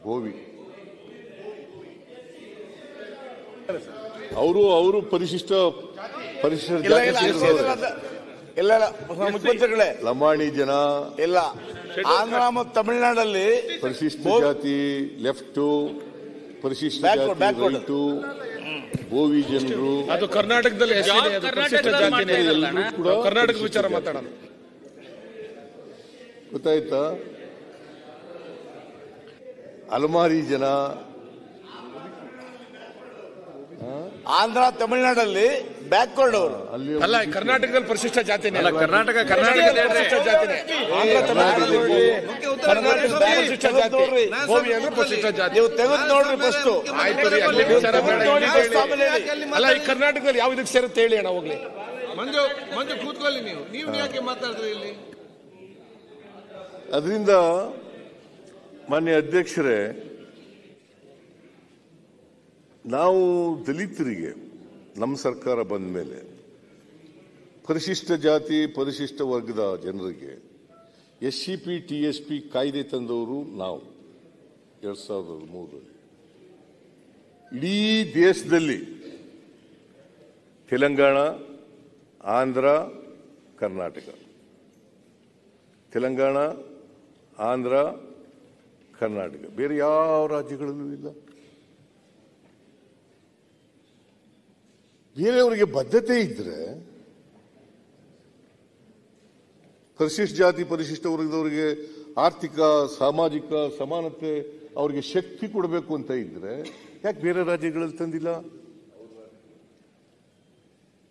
ಬೋವಿ. ಅವರು ಪರಿಶಿಷ್ಟ ಇಲ್ಲ ಮುಖ್ಯಮಂತ್ರಿಗಳೇ, ಲಂಬಾಣಿ ಜನ ಇಲ್ಲ ಆಂಧ್ರ ಮತ್ತು ತಮಿಳುನಾಡಲ್ಲಿ ಪರಿಶಿಷ್ಟ ಜಾತಿ ಲೆಫ್ಟ್, ಪರಿಶಿಷ್ಟ ಜಾತಿ ರೈಟು, ಗೋವಿ ಜನರು, ಅದು ಕರ್ನಾಟಕದಲ್ಲಿ ಕರ್ನಾಟಕದ ವಿಚಾರ ಮಾತಾಡೋಣ. ಗೊತ್ತಾಯ್ತಾ? ಅಲಮಾರಿ ಜನ, ಆಂಧ್ರ ತಮಿಳುನಾಡಲ್ಲಿ ಬ್ಯಾಕ್ವರ್ಡ್ ಅವರು ಅಲ್ಲ, ಕರ್ನಾಟಕದಲ್ಲಿ ಪರಿಶಿಷ್ಟ ಜಾತಿನೇ. ಕರ್ನಾಟಕ ಪರಿಶಿಷ್ಟ ಜಾತಿನೇ. ಆಂಧ್ರ ತಮಿಳುನಾಡಲ್ಲಿ ಪರಿಶಿಷ್ಟ ಜಾತಿ, ಗೋವಿ ಅಂದ್ರೆ ಪರಿಶಿಷ್ಟ ಜಾತಿ. ನೀವು ತೆಗೆದು ನೋಡ್ರಿ ಫಸ್ಟ್. ಆಯ್ತು ರೀ, ಅಲ್ಲಿ ವಿಚಾರ ಬೇಡ. ಅಲ್ಲ, ಈ ಕರ್ನಾಟಕದಲ್ಲಿ ಯಾವ ಇದಕ್ಕೆ ಸೇರುತ್ತೆ ಹೇಳಿ ಅಣ್ಣ ಹೋಗ್ಲಿ. ಮಂಜು ಕೂತ್ಕೊಳ್ಳಿ. ನೀವು ಯಾಕೆ ಮಾತಾಡಿದ್ರಿ ಇಲ್ಲಿ? ಅದರಿಂದ ಮಾನ್ಯ ಅಧ್ಯಕ್ಷರೇ, ನಾವು ದಲಿತರಿಗೆ ನಮ್ಮ ಸರ್ಕಾರ ಬಂದ ಮೇಲೆ ಪರಿಶಿಷ್ಟ ಜಾತಿ ಪರಿಶಿಷ್ಟ ವರ್ಗದ ಜನರಿಗೆ SCP TSP ಕಾಯ್ದೆ ತಂದವರು ನಾವು 2003. ಇಡೀ ದೇಶದಲ್ಲಿ ತೆಲಂಗಾಣ, ಆಂಧ್ರ, ಕರ್ನಾಟಕ, ತೆಲಂಗಾಣ, ಆಂಧ್ರ, ಕರ್ನಾಟಕ, ಬೇರೆ ಯಾವ ರಾಜ್ಯಗಳಲ್ಲೂ ಇಲ್ಲ. ಬೇರೆಯವರಿಗೆ ಬದ್ಧತೆ ಇದ್ರೆ ಪರಿಶಿಷ್ಟ ಜಾತಿ ಪರಿಶಿಷ್ಟ ವರ್ಗದವರಿಗೆ ಆರ್ಥಿಕ ಸಾಮಾಜಿಕ ಸಮಾನತೆ ಅವರಿಗೆ ಶಕ್ತಿ ಕೊಡಬೇಕು ಅಂತ ಇದ್ರೆ ಯಾಕೆ ಬೇರೆ ರಾಜ್ಯಗಳಲ್ಲಿ ತಂದಿಲ್ಲ?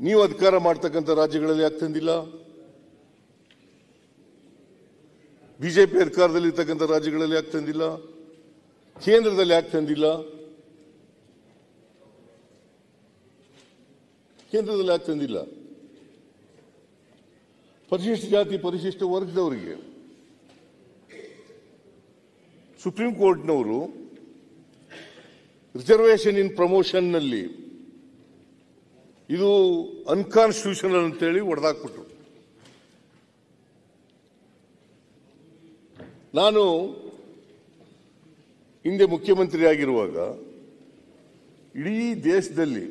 ನೀವು ಅಧಿಕಾರ ಮಾಡ್ತಕ್ಕಂಥ ರಾಜ್ಯಗಳಲ್ಲಿ ಯಾಕೆ ತಂದಿಲ್ಲ? ಬಿಜೆಪಿ ಅಧಿಕಾರದಲ್ಲಿ ಇರ್ತಕ್ಕಂಥ ರಾಜ್ಯಗಳಲ್ಲಿ ಯಾಕೆ ತಂದಿಲ್ಲ? ಕೇಂದ್ರದಲ್ಲಿ ಯಾಕೆ ತಂದಿಲ್ಲ? ಕೇಂದ್ರದಲ್ಲಿ ಯಾಕೆ ತಂದಿಲ್ಲ? ಪರಿಶಿಷ್ಟ ಜಾತಿ ಪರಿಶಿಷ್ಟ ವರ್ಗದವರಿಗೆ ಸುಪ್ರೀಂ ಕೋರ್ಟ್ನವರು ರಿಸರ್ವೇಷನ್ ಇನ್ ಪ್ರಮೋಷನ್ ನಲ್ಲಿ ಇದು ಅನ್ಕಾನ್ಸ್ಟಿಟ್ಯೂಷನಲ್ ಅಂತೇಳಿ ಹೊಡೆದಾಕ್ಬಿಟ್ರು. ನಾನು ಹಿಂದೆ ಮುಖ್ಯಮಂತ್ರಿ ಆಗಿರುವಾಗ ಇಡೀ ದೇಶದಲ್ಲಿ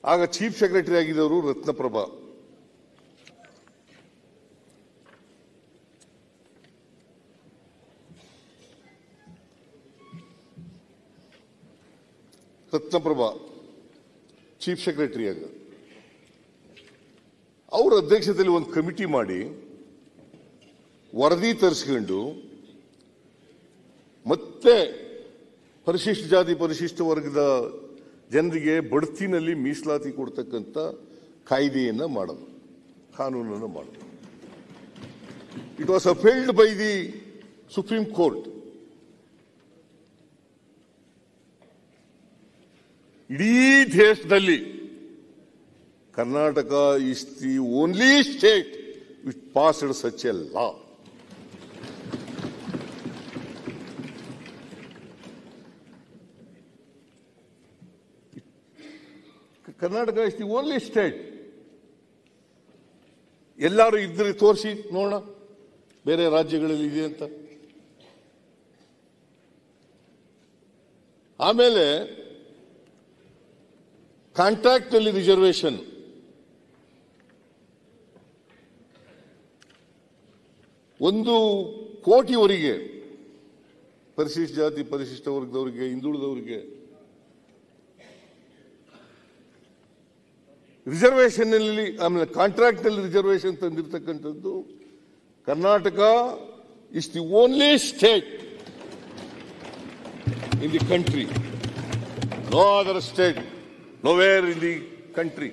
ಆಗ ಚೀಫ್ ಸೆಕ್ರೆಟರಿ ಆಗಿದ್ದವರು ರತ್ನಪ್ರಭಾ. ಚೀಫ್ ಸೆಕ್ರೆಟರಿ ಆಗ ಅವರ ಅಧ್ಯಕ್ಷತೆಯಲ್ಲಿ ಒಂದು ಕಮಿಟಿ ಮಾಡಿ ವರದಿ ತರಿಸ್ಕೊಂಡು ಮತ್ತೆ ಪರಿಶಿಷ್ಟ ಜಾತಿ ಪರಿಶಿಷ್ಟ ವರ್ಗದ ಜನರಿಗೆ ಬಡ್ತಿನಲ್ಲಿ ಮೀಸಲಾತಿ ಕೊಡ್ತಕ್ಕಂಥ ಕಾಯ್ದೆಯನ್ನು ಮಾಡೋದು, ಕಾನೂನನ್ನು ಮಾಡೋದು. It was upheld by the Supreme Court. ಇಡೀ ದೇಶದಲ್ಲಿ Karnataka is the only state which passed such a law. Karnataka is the only state. ಎಲ್ಲರೂ ಇದ್ರೆ ತೋರಿಸಿ ನೋಡೋಣ ಬೇರೆ ರಾಜ್ಯಗಳಲ್ಲಿ ಇದೆ ಅಂತ. ಆಮೇಲೆ ಕಾಂಟ್ರಾಕ್ಟ್ ನಲ್ಲಿ ರಿಸರ್ವೇಶನ್ $1 ಕೋಟಿವರೆಗೆ ಪರಿಶಿಷ್ಟ ಜಾತಿ ಪರಿಶಿಷ್ಟ ವರ್ಗದವರಿಗೆ ಹಿಂದುಳಿದವರಿಗೆ ರಿಸರ್ವೇಶನ್ ನಲ್ಲಿ ಆಮೇಲೆ ಕಾಂಟ್ರಾಕ್ಟ್ ನಲ್ಲಿ ರಿಸರ್ವೇಶನ್ ತಂದಿರತಕ್ಕಂಥದ್ದು Karnataka is the only state in the country. No other state, nowhere in the country.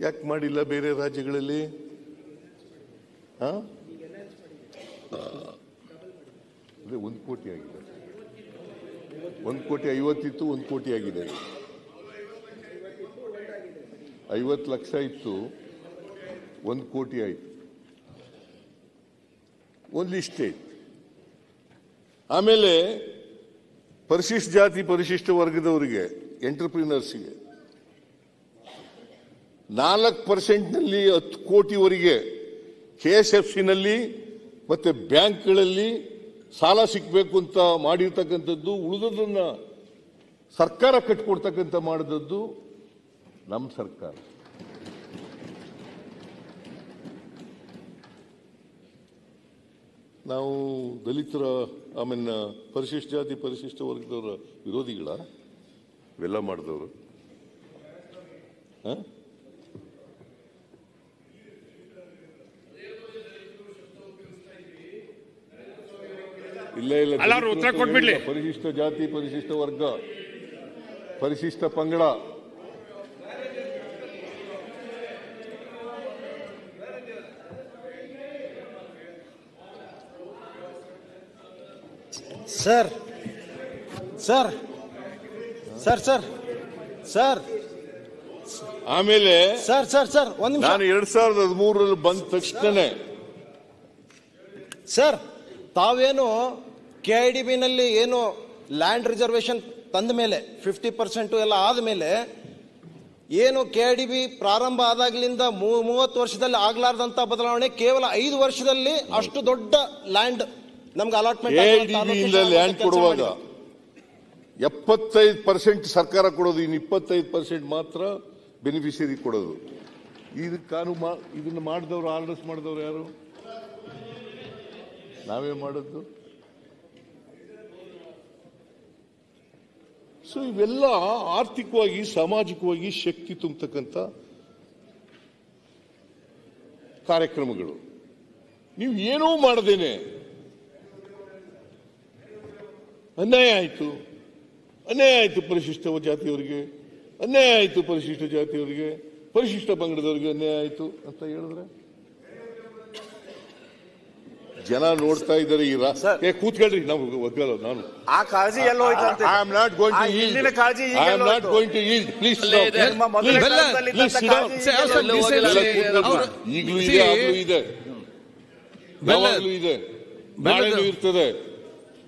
ಯಾಕೆ ಮಾಡಿಲ್ಲ ಬೇರೆ ರಾಜ್ಯಗಳಲ್ಲಿ? ಅದೇ 1 ಕೋಟಿ ಆಗಿದೆ. 1,50,00,000 ಇತ್ತು, 1 ಕೋಟಿ ಆಗಿದೆ. 50 ಲಕ್ಷ ಇತ್ತು, 1 ಕೋಟಿ ಆಯಿತು. Only state. ಆಮೇಲೆ ಪರಿಶಿಷ್ಟ ಜಾತಿ ಪರಿಶಿಷ್ಟ ವರ್ಗದವರಿಗೆ ಎಂಟರ್ಪ್ರಿನರ್ಸ್ಗೆ 4% ನಲ್ಲಿ 10 ಕೋಟಿವರೆಗೆ KSFCನಲ್ಲಿ ಮತ್ತೆ ಬ್ಯಾಂಕ್ಗಳಲ್ಲಿ ಸಾಲ ಸಿಕ್ಕಬೇಕು ಅಂತ ಮಾಡಿರ್ತಕ್ಕಂಥದ್ದು, ಉಳಿದದನ್ನ ಸರ್ಕಾರ ಕಟ್ಕೊಡ್ತಕ್ಕಂಥ ಮಾಡಿದದ್ದು ನಮ್ಮ ಸರ್ಕಾರ. ನಾವು ದಲಿತರ ಆಮೇಲೆ ಪರಿಶಿಷ್ಟ ಜಾತಿ ಪರಿಶಿಷ್ಟ ವರ್ಗದವರ ವಿರೋಧಿಗಳ ಇವೆಲ್ಲ ಮಾಡಿದವರು. ಇಲ್ಲ ಇಲ್ಲ, ಉತ್ತರ ಕೊಟ್ಬಿಡ್ಲಿ. ಪರಿಶಿಷ್ಟ ಜಾತಿ ಪರಿಶಿಷ್ಟ ವರ್ಗ ಪರಿಶಿಷ್ಟ ಪಂಗಡ sir sir sir sir sir ಆಮೇಲೆ ಸರ್ ಸರ್ ಸರ್ ಒಂದು ನಿಮಿಷ. ನಾನು 2013 ಬಂದ ತಕ್ಷಣ ಸರ್ ತಾವೇನು KIDBನಲ್ಲಿ ಏನು ಲ್ಯಾಂಡ್ ರಿಸರ್ವೇಶನ್ ತಂದ ಮೇಲೆ 50% ಎಲ್ಲ ಆದಮೇಲೆ ಏನು KIDB ಪ್ರಾರಂಭ ಆದಾಗ್ಲಿಂದ 30 ವರ್ಷದಲ್ಲಿ ಆಗ್ಲಾರ್ದಂತ ಬದಲಾವಣೆ ಕೇವಲ 5 ವರ್ಷದಲ್ಲಿ ಅಷ್ಟು ದೊಡ್ಡ ಲ್ಯಾಂಡ್ ನಮ್ಗೆ ಅಲಾಟ್ಮೆಂಟ್ ಲ್ಯಾಂಡ್ ಕೊಡುವಾಗ 75% ಸರ್ಕಾರ ಕೊಡೋದು, ಇನ್ನು 25% ಮಾತ್ರ ಬೆನಿಫಿಷರಿ ಕೊಡೋದು. ಇದನ್ನ ಮಾಡಿದವರು ಆರ್ಡರ್ಸ್ ಮಾಡಿದವರು ಯಾರು? ನಾವೇ ಮಾಡೋದು. ಸೊ ಇವೆಲ್ಲ ಆರ್ಥಿಕವಾಗಿ ಸಾಮಾಜಿಕವಾಗಿ ಶಕ್ತಿ ತುಂಬತಕ್ಕಂಥ ಕಾರ್ಯಕ್ರಮಗಳು. ನೀವು ಏನೂ ಮಾಡದೇನೆ ಅನ್ಯಾಯ ಆಯಿತು ಪರಿಶಿಷ್ಟ ಜಾತಿಯವರಿಗೆ, ಅನ್ಯಾಯ ಆಯಿತು ಪರಿಶಿಷ್ಟ ಜಾತಿಯವರಿಗೆ, ಪರಿಶಿಷ್ಟ ಪಂಗಡದವರಿಗೆ ಅನ್ಯಾಯ ಆಯಿತು ಅಂತ ಹೇಳಿದ್ರೆ ಜನ ನೋಡ್ತಾ ಇದ್ದಾರೆ. ಈ ಕೂತ್ಕೊಳ್ರಿ, ನಾವು ಒಗ್ಗಲ್ಲ. ನಾನು ಆ ಕಾಳಜಿ ಎಲ್ಲ ಹೋಯ್ತು. I am not going to yield. ಕಾಳಜಿ I am not going to yield. Please ಈಗಲೂ ಇದೆ, ಆಗಲೂ ಇದೆ, ಯಾವಾಗಲೂ ಇದೆ, ನಾಳೆನೂ ಇರ್ತದೆ,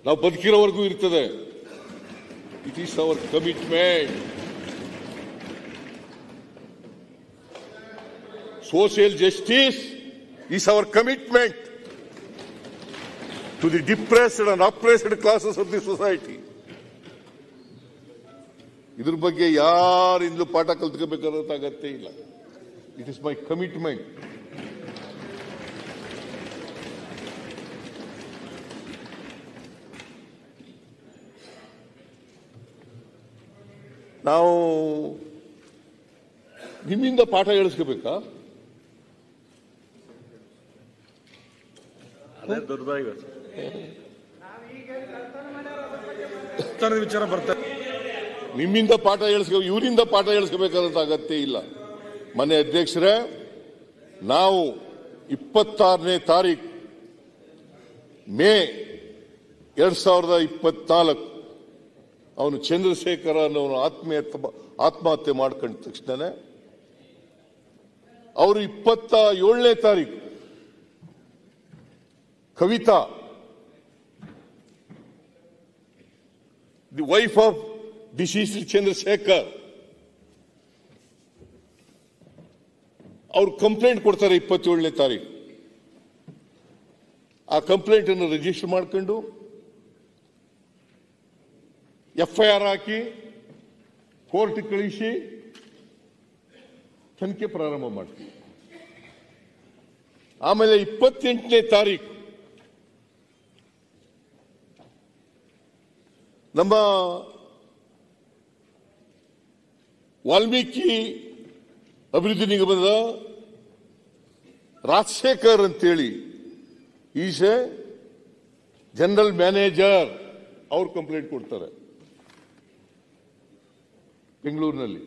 ನಾವು ಬದುಕಿರೋವರೆಗೂ ಇರ್ತದೆ. It is our commitment. Social justice is our commitment to the depressed and oppressed classes of the society. ಇದ್ರ ಬಗ್ಗೆ ಯಾರಿಂದಲೂ ಪಾಠ ಕಲ್ತ್ಕೋಬೇಕಾದ ಅಗತ್ಯ ಇಲ್ಲ. It is my commitment. ನಾವು ನಿಮ್ಮಿಂದ ಪಾಠ ಹೇಳಿಸ್ಕೋಬೇಕಾ? ವಿಚಾರ ಬರ್ತಾರೆ. ನಿಮ್ಮಿಂದ ಪಾಠ ಇವರಿಂದ ಪಾಠ ಹೇಳಿಸ್ಕೋಬೇಕಾದಂತ ಅಗತ್ಯ ಇಲ್ಲ. ಮನೆ ಅಧ್ಯಕ್ಷರೇ, ನಾವು 26ನೇ ತಾರೀಕು ಮೇ 2024 ಅವನು ಚಂದ್ರಶೇಖರ ಅನ್ನೋನು ಆತ್ಮಹತ್ಯೆ ಮಾಡ್ಕೊಂಡ ತಕ್ಷಣ ಅವರು 27ನೇ ತಾರೀಕು Kavita, the wife of deceased Chandrashekar, ಅವರು ಕಂಪ್ಲೇಂಟ್ ಕೊಡ್ತಾರೆ 27ನೇ ತಾರೀಕು. ಆ ಕಂಪ್ಲೇಂಟ್ ಅನ್ನು ರಿಜಿಸ್ಟರ್ ಮಾಡ್ಕೊಂಡು FIR ಹಾಕಿ ಕೋರ್ಟ್ ಕಳಿಸಿ ತನಿಖೆ ಪ್ರಾರಂಭ ಮಾಡ್ತೀವಿ. ಆಮೇಲೆ 28ನೇ ತಾರೀಕು ನಮ್ಮ ವಾಲ್ಮೀಕಿ ಅಭಿವೃದ್ಧಿ ನಿಗಮದ ರಾಜಶೇಖರ್ ಅಂತೇಳಿ ಈಸ್ ಎ ಜನರಲ್ ಮ್ಯಾನೇಜರ್, ಅವ್ರು ಕಂಪ್ಲೇಂಟ್ ಕೊಡ್ತಾರೆ ಬೆಂಗಳೂರಿನಲ್ಲಿ.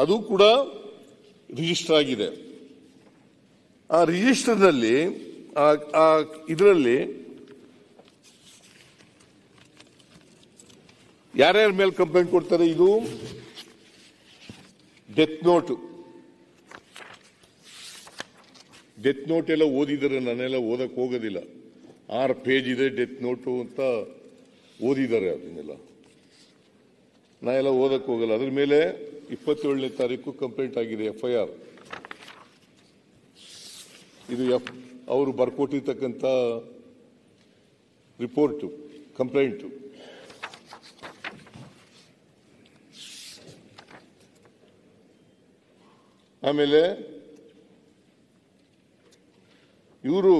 ಅದು ಕೂಡ ರಿಜಿಸ್ಟರ್ ಆಗಿದೆ. ಆ ರಿಜಿಸ್ಟರ್ನಲ್ಲಿ ಇದರಲ್ಲಿ ಯಾರ್ಯಾರ ಮೇಲೆ ಕಂಪ್ಲೇಂಟ್ ಕೊಡ್ತಾರೆ? ಇದು ಡೆತ್ ನೋಟ್ ಎಲ್ಲ ಓದಿದರೆ, ನಾನೆಲ್ಲ ಓದಕ್ಕೆ ಹೋಗೋದಿಲ್ಲ. 6 ಪೇಜ್ ಇದೆ ಡೆತ್ ನೋಟು ಅಂತ ಓದಿದ್ದಾರೆ. ಅದನ್ನೆಲ್ಲ ನಾ ಎಲ್ಲ ಓದಕ್ಕೆ ಹೋಗಲ್ಲ. ಅದ್ರ ಮೇಲೆ 27ನೇ ತಾರೀಕು ಕಂಪ್ಲೇಂಟ್ ಆಗಿದೆ, FIR. ಇದು ಅವರು ಬರ್ಕೊಟ್ಟಿರ್ತಕ್ಕಂಥ ರಿಪೋರ್ಟು, ಕಂಪ್ಲೇಂಟು. ಆಮೇಲೆ ಇವರು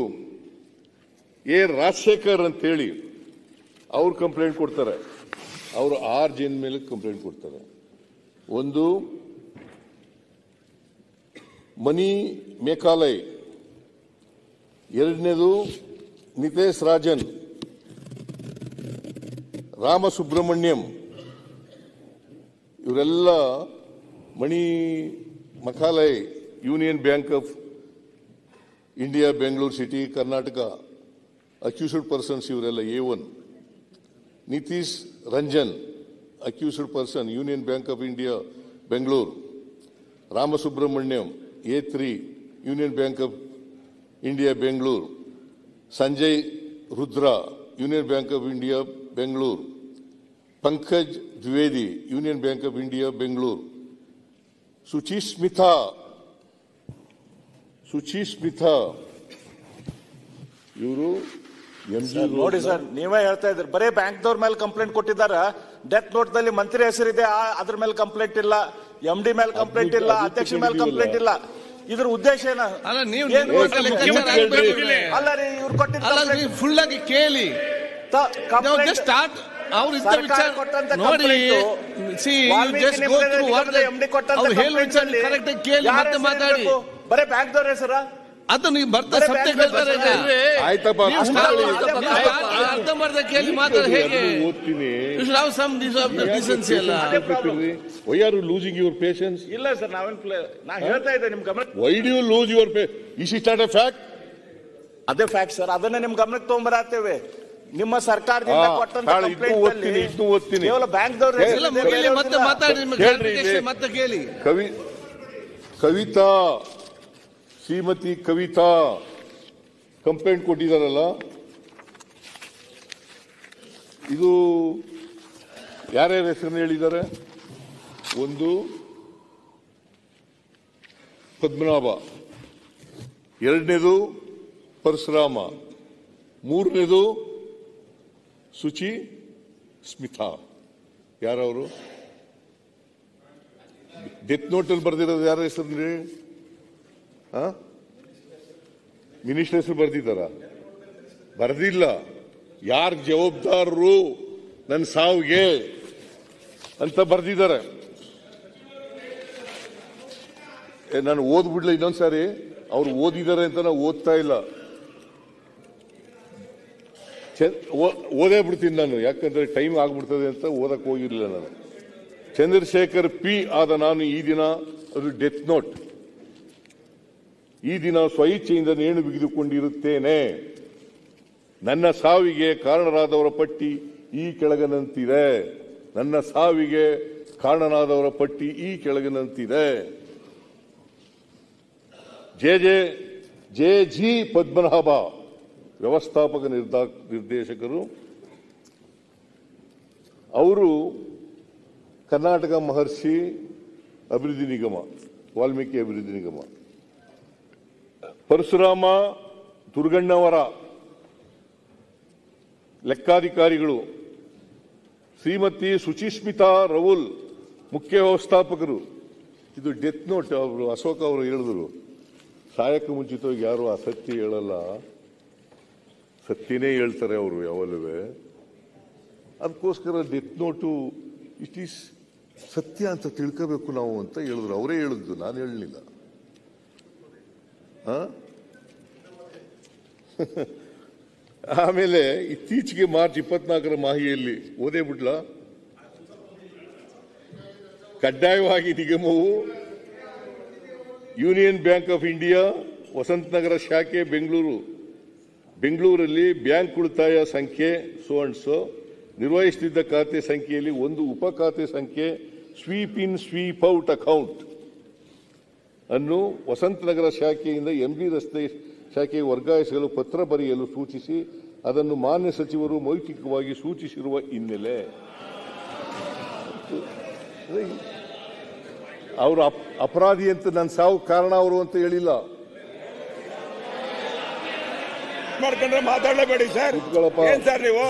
ರಾಜಶೇಖರ್ ಅಂತೇಳಿ ಅವ್ರು ಕಂಪ್ಲೇಂಟ್ ಕೊಡ್ತಾರೆ. ಅವರು 6 ಜನ ಮೇಲೆ ಕಂಪ್ಲೇಂಟ್ ಕೊಡ್ತಾರೆ. ಒಂದು ಮನಿ ಮೇಘಾಲಯ್, ಎರಡನೇದು ನಿತೇಶ್ ರಾಜನ್, ರಾಮಸುಬ್ರಹ್ಮಣ್ಯಂ, ಇವರೆಲ್ಲ Mani Meghalay union bank of India Bengaluru city Karnataka accused persons ಇವರೆಲ್ಲ A1. Nitish Ranjan accused person union bank of India Bengaluru. Ramasubramanyam A3 union bank of India Bengaluru. Sanjay Rudra union bank of India Bengaluru. Pankaj Dwivedi union bank of India Bengaluru. Suchismita ಇವರು ನೋಡಿ ಸರ್, ನೀವೇ ಹೇಳ್ತಾ ಇದ್ರಿ ಬರೀ ಬ್ಯಾಂಕ್ದವ್ರ ಮೇಲೆ ಕಂಪ್ಲೇಂಟ್ ಕೊಟ್ಟಿದ್ದಾರೆ. ಡೆತ್ ನೋಟ್ ದಲ್ಲಿ ಮಂತ್ರಿ ಹೆಸರಿದೆ, ಅದ್ರ ಮೇಲೆ ಕಂಪ್ಲೇಂಟ್ ಇಲ್ಲ, MD ಮೇಲೆ ಕಂಪ್ಲೇಂಟ್ ಇಲ್ಲ, ಅಧ್ಯಕ್ಷ ಮೇಲೆ ಕಂಪ್ಲೇಂಟ್ ಇಲ್ಲ. ಇದ್ರ ಉದ್ದೇಶ ಏನು? ಅಲ್ಲ ನೀವು ಅಲ್ಲ ರೀ, ಇವ್ರು ಕೊಟ್ಟಿದ್ದ ಫುಲ್ ಆಗಿ ಕೇಳಿ ಸ್ಟಾರ್ಟ್ ಅವ್ರು ಇದ್ದ ವಿಚಾರ ನೋಡಿ. ಕರೆಕ್ಟ್ ಕೇಳಿ ಮತ್ತೆ ಮಾತಾಡಿ. ಬರೀ ಬ್ಯಾಂಕ್ದವ್ರ ಹೆಸರ ಅದು ನೀವು ಬರ್ತಾ ಸತ್ಯ ಹೇಳ್ತಾರೆ. ಅರ್ಧಂಬರ್ಧ ಕೇಳಿ ಮಾತಾಡ ಹೇಗೆ? Why are you losing your patience? ಇಲ್ಲ ಸರ್, ನಾ ಹೇಳ್ತಾ ಇದ್ದೆ ನಿಮ್ ಗಮನ. Why do you lose your patience? Is it not a fact? ಅದೇ ಫ್ಯಾಕ್ಟ್ ಸರ್, ಅದನ್ನ ನಿಮ್ ಗಮನಕ್ಕೆ ತಗೊಂಬರತ್ತೇವೆ. ನಿಮ್ಮ ಸರ್ಕಾರದಿಂದ ಕೊಟ್ಟಂತ ಕೇವಲ ಬ್ಯಾಂಕ್ದವ್ರ ಮತ್ತೆ ಮಾತಾಡಿ ಮತ್ತೆ ಕೇಳಿ. ಕವಿತಾ, ಶ್ರೀಮತಿ ಕವಿತಾ ಕಂಪ್ಲೇಂಟ್ ಕೊಟ್ಟಿದ್ದಾರಲ್ಲ, ಇದು ಯಾರ್ಯಾರ ಹೆಸರನ್ನು ಹೇಳಿದ್ದಾರೆ? ಒಂದು ಪದ್ಮನಾಭ, ಎರಡನೇದು ಪರಶುರಾಮ, ಮೂರನೇದು ಸುಚಿ ಸ್ಮಿತಾ. ಯಾರವರು? ಡೆತ್ ನೋಟಲ್ಲಿ ಬರೆದಿರೋದು ಯಾರ ಹೆಸರು? ಮಿನಿಸ್ಟರ್ ಹೆಸರು ಬರ್ದಿದ್ದಾರ? ಬರ್ದಿಲ್ಲ. ಯಾರು ಜವಾಬ್ದಾರರು ನನ್ನ ಸಾವಿಗೆ ಅಂತ ಬರ್ದಿದ್ದಾರೆ. ನಾನು ಓದ್ಬಿಡ್ಲ ಇನ್ನೊಂದ್ಸಾರಿ. ಅವ್ರು ಓದಿದ್ದಾರೆ ಅಂತ ನಾವು ಓದ್ತಾ ಇಲ್ಲ, ಓದೇ ಬಿಡ್ತೀನಿ ನಾನು, ಯಾಕಂದ್ರೆ ಟೈಮ್ ಆಗ್ಬಿಡ್ತದೆ ಅಂತ ಓದಕ್ಕೆ ಹೋಗಿರ್ಲಿಲ್ಲ ನಾನು. ಚಂದ್ರಶೇಖರ್ P ಆದ ನಾನು ಈ ದಿನ, ಅದು ಡೆತ್ ನೋಟ್, ಈ ದಿನ ಸ್ವಇಚ್ಛೆಯಿಂದ ನೇಣು ಬಿಗಿದುಕೊಂಡಿರುತ್ತೇನೆ. ನನ್ನ ಸಾವಿಗೆ ಕಾರಣರಾದವರ ಪಟ್ಟಿ ಈ ಕೆಳಗನಂತಿದೆ. ನನ್ನ ಸಾವಿಗೆ ಕಾರಣನಾದವರ ಪಟ್ಟಿ ಈ ಕೆಳಗನಂತಿದೆ. JG ಪದ್ಮನಾಭ ವ್ಯವಸ್ಥಾಪಕ ನಿರ್ದೇಶಕರು. ಅವರು ಕರ್ನಾಟಕ ಮಹರ್ಷಿ ಅಭಿವೃದ್ಧಿ ನಿಗಮ, ವಾಲ್ಮೀಕಿ ಅಭಿವೃದ್ಧಿ ನಿಗಮ. ಪರಶುರಾಮ ದುರ್ಗಣ್ಣವರ ಲೆಕ್ಕಾಧಿಕಾರಿಗಳು. ಶ್ರೀಮತಿ ಸುಚಿಸ್ಮಿತಾ ರೌಲ್ ಮುಖ್ಯ ವ್ಯವಸ್ಥಾಪಕರು. ಇದು ಡೆತ್ ನೋಟ್. ಅವರು ಅಶೋಕ್ ಅವರು ಹೇಳಿದ್ರು, ಸಾಯಕ್ಕೆ ಮುಂಚಿತವಾಗಿ ಯಾರು ಅಸತ್ಯ ಹೇಳಲ್ಲ, ಸತ್ಯನೇ ಹೇಳ್ತಾರೆ ಅವರು ಯಾವಲ್ಲೂ. ಅದಕ್ಕೋಸ್ಕರ ಡೆತ್ ನೋಟು ಇಟ್ ಈಸ್ ಸತ್ಯ ಅಂತ ತಿಳ್ಕೋಬೇಕು ನಾವು ಅಂತ ಹೇಳಿದ್ರು. ಅವರೇ ಹೇಳಿದ್ದು, ನಾನು ಹೇಳಲಿಲ್ಲ. ಆಮೇಲೆ ಇತ್ತೀಚೆಗೆ ಮಾರ್ಚ್ 24 ಮಾಹಿತಿಯಲ್ಲಿ ಓದೇ ಬಿಡ್ಲ, ಕಡ್ಡಾಯವಾಗಿ ನಿಗಮವು union bank of India Vasanth Nagar ಶಾಖೆ ಬೆಂಗಳೂರಲ್ಲಿ ಬ್ಯಾಂಕ್ ಉಳಿತಾಯ ಸಂಖ್ಯೆ ಸೋ ಅಂಡ್ ಸೋ ನಿರ್ವಹಿಸುತ್ತಿದ್ದ ಖಾತೆ ಸಂಖ್ಯೆಯಲ್ಲಿ ಒಂದು ಉಪ ಖಾತೆ ಸಂಖ್ಯೆ ಸ್ವೀಪ್ ಇನ್ ಸ್ವೀಪ್ ಔಟ್ ಅಕೌಂಟ್ ಅನ್ನು ವಸಂತನಗರ ಶಾಖೆಯಿಂದ MG ರಸ್ತೆ ಶಾಖೆಗೆ ವರ್ಗಾಯಿಸಲು ಪತ್ರ ಬರೆಯಲು ಸೂಚಿಸಿ ಅದನ್ನು ಮಾನ್ಯ ಸಚಿವರು ಮೌಖಿಕವಾಗಿ ಸೂಚಿಸಿರುವ ಹಿನ್ನೆಲೆ ಅವರು ಅಪರಾಧಿ ಅಂತ ನನ್ನ ಸಾವು ಕಾರಣ ಅವರು ಅಂತ ಹೇಳಿಲ್ಲ. ಮಾಡ್ಕೊಂಡ್ರೆ ಮಾತಾಡಲೇಬೇಡಿ ಸರ್. ಸರ್ ನೀವು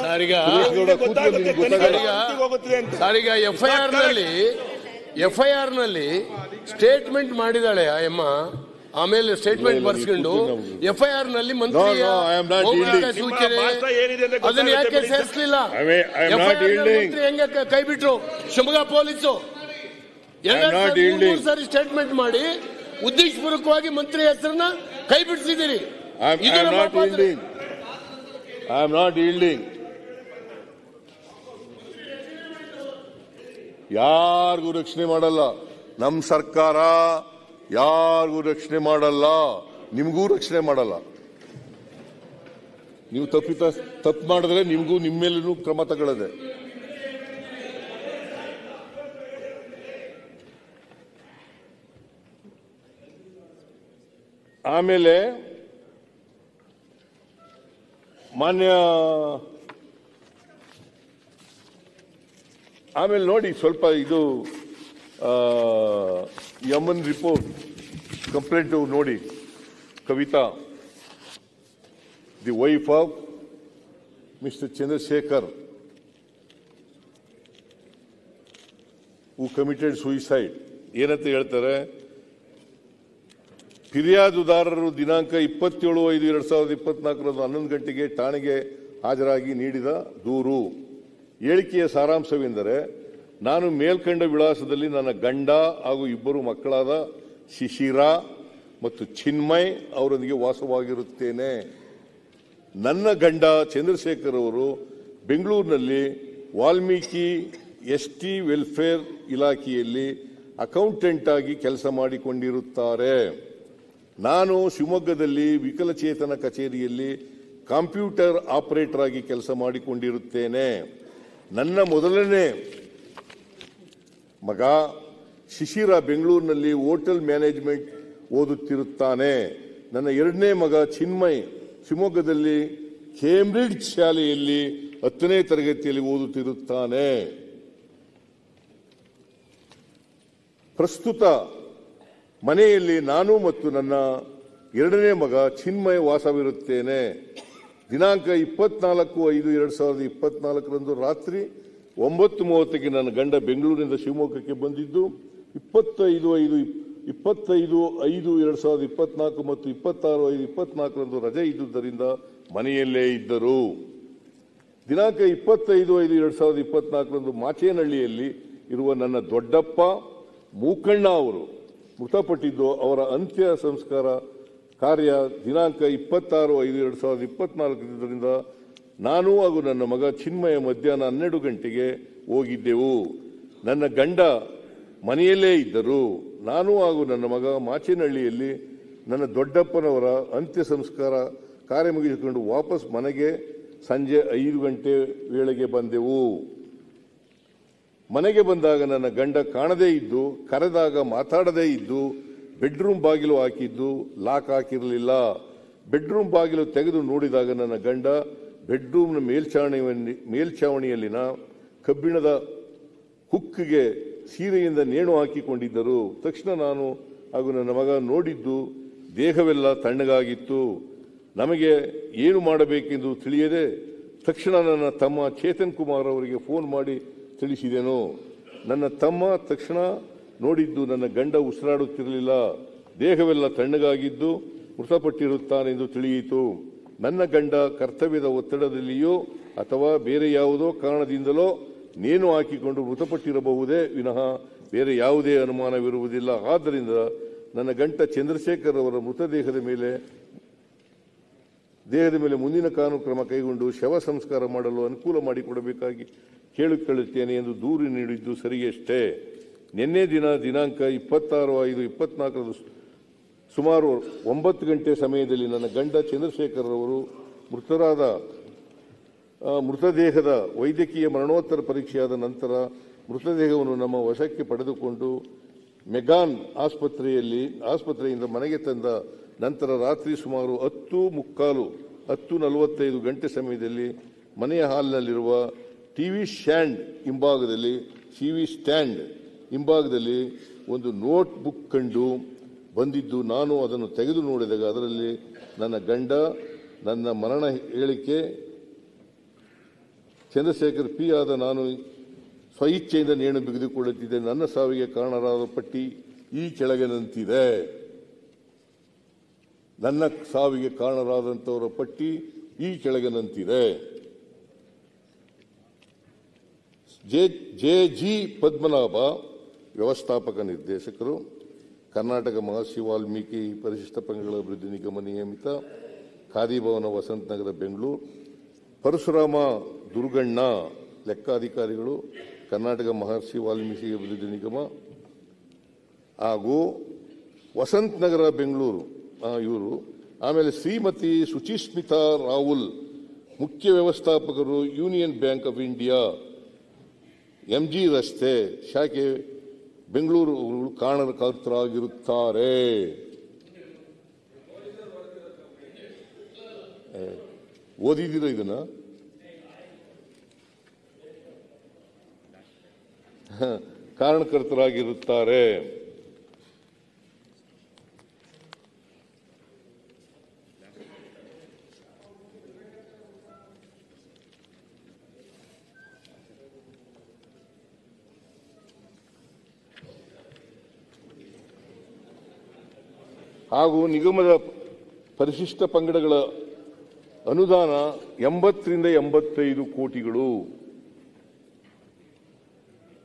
FIR ನಲ್ಲಿ FIR ನಲ್ಲಿ ಸ್ಟೇಟ್ಮೆಂಟ್ ಮಾಡಿದಾಳೆ ಆ ಅಮ್ಮ. ಆಮೇಲೆ ಸ್ಟೇಟ್ಮೆಂಟ್ ಬರ್ಸ್ಕೊಂಡು FIR ನಲ್ಲಿ ಮಂತ್ರಿಯ ಸೂಚನೆ ಅದನ್ನ ಯಾಕೆ ಸೇರಿಸಲಿಲ್ಲ? ಮಂತ್ರಿ ಹೆಂಗೆ ಕೈ ಬಿಟ್ರು? ಶಿವಮೊಗ್ಗ ಪೊಲೀಸು 2 ಸಾರಿ ಸ್ಟೇಟ್ಮೆಂಟ್ ಮಾಡಿ ಉದ್ದೇಶಪೂರ್ವಕವಾಗಿ ಮಂತ್ರಿ ಹೆಸರನ್ನ ಕೈ ಬಿಡಿಸಿದ್ದೀರಿ. I am not yielding. ಯಾರಿಗೂ ರಕ್ಷಣೆ ಮಾಡಲ್ಲ. ನಮ್ಮ ಸರ್ಕಾರ ಯಾರಿಗೂ ರಕ್ಷಣೆ ಮಾಡಲ್ಲ, ನಿಮಗೂ ರಕ್ಷಣೆ ಮಾಡಲ್ಲ. ನೀವು ತಪ್ಪು ಮಾಡಿದ್ರೆ ನಿಮಗೂ ನಿಮ್ಮ ಮೇಲೂ ಕ್ರಮ ತಗೊಳ್ಳದೆ. ಆಮೇಲೆ ಆಮೇಲೆ ನೋಡಿ ಸ್ವಲ್ಪ ಇದು ಯಮನ್ ರಿಪೋರ್ಟ್ ಕಂಪ್ಲೇಂಟ್ ನೋಡಿ. Kavita, the wife of mister Chandrashekar who committed suicide. ಏನಂತ ಹೇಳ್ತಾರೆ? ಫಿರ್ಯಾದುದಾರರು ದಿನಾಂಕ 27/5/2024 11 ಗಂಟೆಗೆ ಠಾಣೆಗೆ ಹಾಜರಾಗಿ ನೀಡಿದ ದೂರು. ಹೇಳಿಕೆಯ ಸಾರಾಂಶವೆಂದರೆ, ನಾನು ಮೇಲ್ಕಂಡ ವಿಳಾಸದಲ್ಲಿ ನನ್ನ ಗಂಡ ಹಾಗೂ 2 ಮಕ್ಕಳಾದ ಶಿಶಿರಾ ಮತ್ತು ಚಿನ್ಮಯ್ ಅವರೊಂದಿಗೆ ವಾಸವಾಗಿರುತ್ತೇನೆ. ನನ್ನ ಗಂಡ ಚಂದ್ರಶೇಖರ್ ಅವರು ಬೆಂಗಳೂರಿನಲ್ಲಿ ವಾಲ್ಮೀಕಿ ST ವೆಲ್ಫೇರ್ ಇಲಾಖೆಯಲ್ಲಿ ಅಕೌಂಟೆಂಟ್ ಆಗಿ ಕೆಲಸ ಮಾಡಿಕೊಂಡಿರುತ್ತಾರೆ. ನಾನು ಶಿವಮೊಗ್ಗದಲ್ಲಿ ವಿಕಲಚೇತನ ಕಚೇರಿಯಲ್ಲಿ ಕಂಪ್ಯೂಟರ್ ಆಪರೇಟರ್ ಆಗಿ ಕೆಲಸ ಮಾಡಿಕೊಂಡಿರುತ್ತೇನೆ. ನನ್ನ ಮೊದಲನೇ ಮಗ ಶಿಶಿರ ಬೆಂಗಳೂರಿನಲ್ಲಿ ಹೋಟೆಲ್ ಮ್ಯಾನೇಜ್ಮೆಂಟ್ ಓದುತ್ತಿರುತ್ತಾನೆ. ನನ್ನ 2ನೇ ಮಗ ಚಿನ್ಮಯ್ ಶಿವಮೊಗ್ಗದಲ್ಲಿ ಕೇಂಬ್ರಿಡ್ಜ್ ಶಾಲೆಯಲ್ಲಿ 10ನೇ ತರಗತಿಯಲ್ಲಿ ಓದುತ್ತಿರುತ್ತಾನೆ. ಪ್ರಸ್ತುತ ಮನೆಯಲ್ಲಿ ನಾನು ಮತ್ತು ನನ್ನ 2ನೇ ಮಗ ಚಿನ್ಮಯ್ ವಾಸವಿರುತ್ತೇನೆ. ದಿನಾಂಕ 24/5/2024 ರಾತ್ರಿ 9:30ಕ್ಕೆ ನನ್ನ ಗಂಡ ಬೆಂಗಳೂರಿನಿಂದ ಶಿವಮೊಗ್ಗಕ್ಕೆ ಬಂದಿದ್ದು 25/5/2024 ಮತ್ತು 26/5/24 ರಜೆ ಇದ್ದುದರಿಂದ ಮನೆಯಲ್ಲೇ ಇದ್ದರು. ದಿನಾಂಕ 25/5/2024 ಮಾಚೇನಹಳ್ಳಿಯಲ್ಲಿ ಇರುವ ನನ್ನ ದೊಡ್ಡಪ್ಪ ಮೂಕಣ್ಣ ಅವರು ಮೃತಪಟ್ಟಿದ್ದು, ಅವರ ಅಂತ್ಯ ಸಂಸ್ಕಾರ ಕಾರ್ಯ ದಿನಾಂಕ 26/5/2024 ಇದ್ದುದರಿಂದ ನಾನು ಹಾಗೂ ನನ್ನ ಮಗ ಚಿನ್ಮಯ ಮಧ್ಯಾಹ್ನ 12 ಗಂಟೆಗೆ ಹೋಗಿದ್ದೆವು. ನನ್ನ ಗಂಡ ಮನೆಯಲ್ಲೇ ಇದ್ದರು. ನಾನು ಹಾಗೂ ನನ್ನ ಮಗ ಮಾಚೇನಹಳ್ಳಿಯಲ್ಲಿ ನನ್ನ ದೊಡ್ಡಪ್ಪನವರ ಅಂತ್ಯ ಸಂಸ್ಕಾರ ಕಾರ್ಯ ಮುಗಿಸಿಕೊಂಡು ವಾಪಸ್ ಮನೆಗೆ ಸಂಜೆ 5 ಗಂಟೆ ವೇಳೆಗೆ ಬಂದೆವು. ಮನೆಗೆ ಬಂದಾಗ ನನ್ನ ಗಂಡ ಕಾಣದೇ ಇದ್ದು, ಕರೆದಾಗ ಮಾತಾಡದೇ ಇದ್ದು, ಬೆಡ್ರೂಮ್ ಬಾಗಿಲು ಹಾಕಿದ್ದು ಲಾಕ್ ಹಾಕಿರಲಿಲ್ಲ. ಬೆಡ್ರೂಮ್ ಬಾಗಿಲು ತೆಗೆದು ನೋಡಿದಾಗ ನನ್ನ ಗಂಡ ಬೆಡ್ರೂಮ್ನ ಮೇಲ್ಛಾವಣಿಯಲ್ಲಿನ ಕಬ್ಬಿಣದ ಹುಕ್ಕಿಗೆ ಸೀರೆಯಿಂದ ನೇಣು ಹಾಕಿಕೊಂಡಿದ್ದರು. ತಕ್ಷಣ ನಾನು ಹಾಗೂ ನನ್ನ ಮಗ ನೋಡಿದ್ದು ದೇಹವೆಲ್ಲ ತಣ್ಣಗಾಗಿತ್ತು. ನಮಗೆ ಏನು ಮಾಡಬೇಕೆಂದು ತಿಳಿಯದೆ ತಕ್ಷಣ ನನ್ನ ತಮ್ಮ ಚೇತನ್ ಕುಮಾರ್ ಅವರಿಗೆ ಫೋನ್ ಮಾಡಿ ತಿಳಿಸಿದೆನು. ನನ್ನ ತಮ್ಮ ತಕ್ಷಣ ನೋಡಿದ್ದು ನನ್ನ ಗಂಡ ಉಸಿರಾಡುತ್ತಿರಲಿಲ್ಲ, ದೇಹವೆಲ್ಲ ತಣ್ಣಗಾಗಿದ್ದು ಮೃತಪಟ್ಟಿರುತ್ತಾನೆಂದು ತಿಳಿಯಿತು. ನನ್ನ ಗಂಡ ಕರ್ತವ್ಯದ ಒತ್ತಡದಲ್ಲಿಯೋ ಅಥವಾ ಬೇರೆ ಯಾವುದೋ ಕಾರಣದಿಂದಲೋ ನೇಣು ಹಾಕಿಕೊಂಡು ಮೃತಪಟ್ಟಿರಬಹುದೇ ವಿನಃ ಬೇರೆ ಯಾವುದೇ ಅನುಮಾನವಿರುವುದಿಲ್ಲ. ಆದ್ದರಿಂದ ನನ್ನ ಗಂಡ ಚಂದ್ರಶೇಖರ್ ಅವರ ಮೃತದೇಹದ ಮೇಲೆ ಮುಂದಿನ ಕಾನೂನು ಕ್ರಮ ಕೈಗೊಂಡು ಶವ ಸಂಸ್ಕಾರ ಮಾಡಲು ಅನುಕೂಲ ಮಾಡಿಕೊಡಬೇಕಾಗಿ ಕೇಳಿಕೊಳ್ಳುತ್ತೇನೆ ಎಂದು ದೂರು ನೀಡಿದ್ದು ಸರಿಯಷ್ಟೇ. ನಿನ್ನೆ ದಿನಾಂಕ 26/5/24 ಸುಮಾರು 9 ಗಂಟೆ ಸಮಯದಲ್ಲಿ ನನ್ನ ಗಂಡ ಚಂದ್ರಶೇಖರ್ ಅವರು ಮೃತದೇಹದ ವೈದ್ಯಕೀಯ ಮರಣೋತ್ತರ ಪರೀಕ್ಷೆಯಾದ ನಂತರ ಮೃತದೇಹವನ್ನು ನಮ್ಮ ವಶಕ್ಕೆ ಪಡೆದುಕೊಂಡು ಮೆಗಾನ್ ಆಸ್ಪತ್ರೆಯಿಂದ ಮನೆಗೆ ತಂದ ನಂತರ ರಾತ್ರಿ ಸುಮಾರು 10:45 ಗಂಟೆ ಸಮಯದಲ್ಲಿ ಮನೆಯ ಹಾಲ್ನಲ್ಲಿರುವ ಟಿವಿ ಸ್ಟ್ಯಾಂಡ್ ಹಿಂಭಾಗದಲ್ಲಿ ಒಂದು ನೋಟ್ ಬುಕ್ ಕಂಡು ಬಂದಿದ್ದು, ನಾನು ಅದನ್ನು ತೆಗೆದು ನೋಡಿದಾಗ ಅದರಲ್ಲಿ ನನ್ನ ಗಂಡ ನನ್ನ ಮರಣ ಹೇಳಿಕೆ ಚಂದ್ರಶೇಖರ್ ಪಿ ಆದ ನಾನು ಸ್ವಇಚ್ಛೆಯಿಂದ ನೇಣು ಬಿಗಿದುಕೊಳ್ಳುತ್ತಿದೆ. ನನ್ನ ಸಾವಿಗೆ ಕಾರಣರಾದ ಪಟ್ಟಿ ಈ ಕೆಳಗಿನಂತಿದೆ. ನನ್ನ ಸಾವಿಗೆ ಕಾರಣರಾದಂಥವರ ಪಟ್ಟಿ ಈ ಕೆಳಗಿನಂತಿದೆ. ಜೆ.ಜಿ. ಪದ್ಮನಾಭ, ವ್ಯವಸ್ಥಾಪಕ ನಿರ್ದೇಶಕರು, ಕರ್ನಾಟಕ ಮಹರ್ಷಿ ವಾಲ್ಮೀಕಿ ಪರಿಶಿಷ್ಟ ಪಂಗಡಗಳ ಅಭಿವೃದ್ಧಿ ನಿಗಮ ನಿಯಮಿತ, ಖಾದಿ ಭವನ, ವಸಂತನಗರ, ಬೆಂಗಳೂರು. ಪರಶುರಾಮ ದುರ್ಗಣ್ಣ, ಲೆಕ್ಕಾಧಿಕಾರಿಗಳು, ಕರ್ನಾಟಕ ಮಹರ್ಷಿ ವಾಲ್ಮೀಕಿ ಅಭಿವೃದ್ಧಿ ನಿಗಮ ಹಾಗೂ ವಸಂತನಗರ, ಬೆಂಗಳೂರು ಇವರು. ಆಮೇಲೆ ಶ್ರೀಮತಿ ಸುಚಿಸ್ಮಿತಾ ರಾಹುಲ್, ಮುಖ್ಯ ವ್ಯವಸ್ಥಾಪಕರು, Union bank of India, MG ರಸ್ತೆ ಶಾಖೆ, ಬೆಂಗಳೂರು ಕಾರಣಕರ್ತರಾಗಿರುತ್ತಾರೆ. ಓದಿದ್ದೀರಾ ಇದನ್ನ? ಕಾರಣಕರ್ತರಾಗಿರುತ್ತಾರೆ. ಹಾಗೂ ನಿಗಮದ ಪರಿಶಿಷ್ಟ ಪಂಗಡಗಳ ಅನುದಾನ 80 ರಿಂದ 85 ಕೋಟಿಗಳು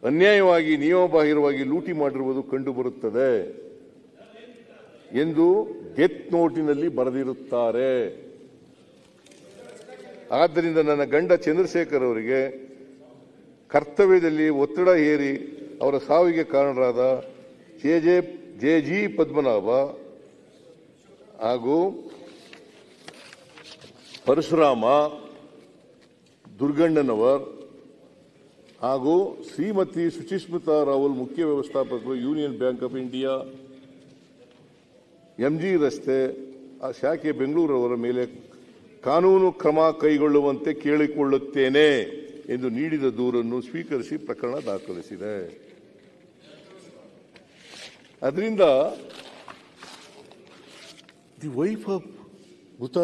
ಅನ್ಯಾಯವಾಗಿ ನಿಯಮಬಾಹಿರವಾಗಿ ಲೂಟಿ ಮಾಡಿರುವುದು ಕಂಡುಬರುತ್ತದೆ ಎಂದು ಡೆತ್ ನೋಟಿನಲ್ಲಿ ಬರೆದಿರುತ್ತಾರೆ. ಆದ್ದರಿಂದ ನನ್ನ ಗಂಡ ಚಂದ್ರಶೇಖರ್ ಅವರಿಗೆ ಕರ್ತವ್ಯದಲ್ಲಿ ಒತ್ತಡ ಹೇರಿ ಅವರ ಸಾವಿಗೆ ಕಾರಣರಾದ ಜೆ.ಜಿ. ಪದ್ಮನಾಭ ಹಾಗೂ ಪರಶುರಾಮ ದುರ್ಗಣ್ಣನವರ್ ಹಾಗೂ ಶ್ರೀಮತಿ ಸುಚಿಸ್ಮಿತಾ ರಾಹುಲ್, ಮುಖ್ಯ ವ್ಯವಸ್ಥಾಪಕರು, Union bank of India, MG ರಸ್ತೆ ಶಾಖೆ, ಬೆಂಗಳೂರವರ ಮೇಲೆ ಕಾನೂನು ಕ್ರಮ ಕೈಗೊಳ್ಳುವಂತೆ ಕೇಳಿಕೊಳ್ಳುತ್ತೇನೆ ಎಂದು ನೀಡಿದ ದೂರನ್ನು ಸ್ವೀಕರಿಸಿ ಪ್ರಕರಣ ದಾಖಲಿಸಿದೆ. ಅದರಿಂದ ದಿ ವೈಫ್ ಆಫ್ ಮೃತ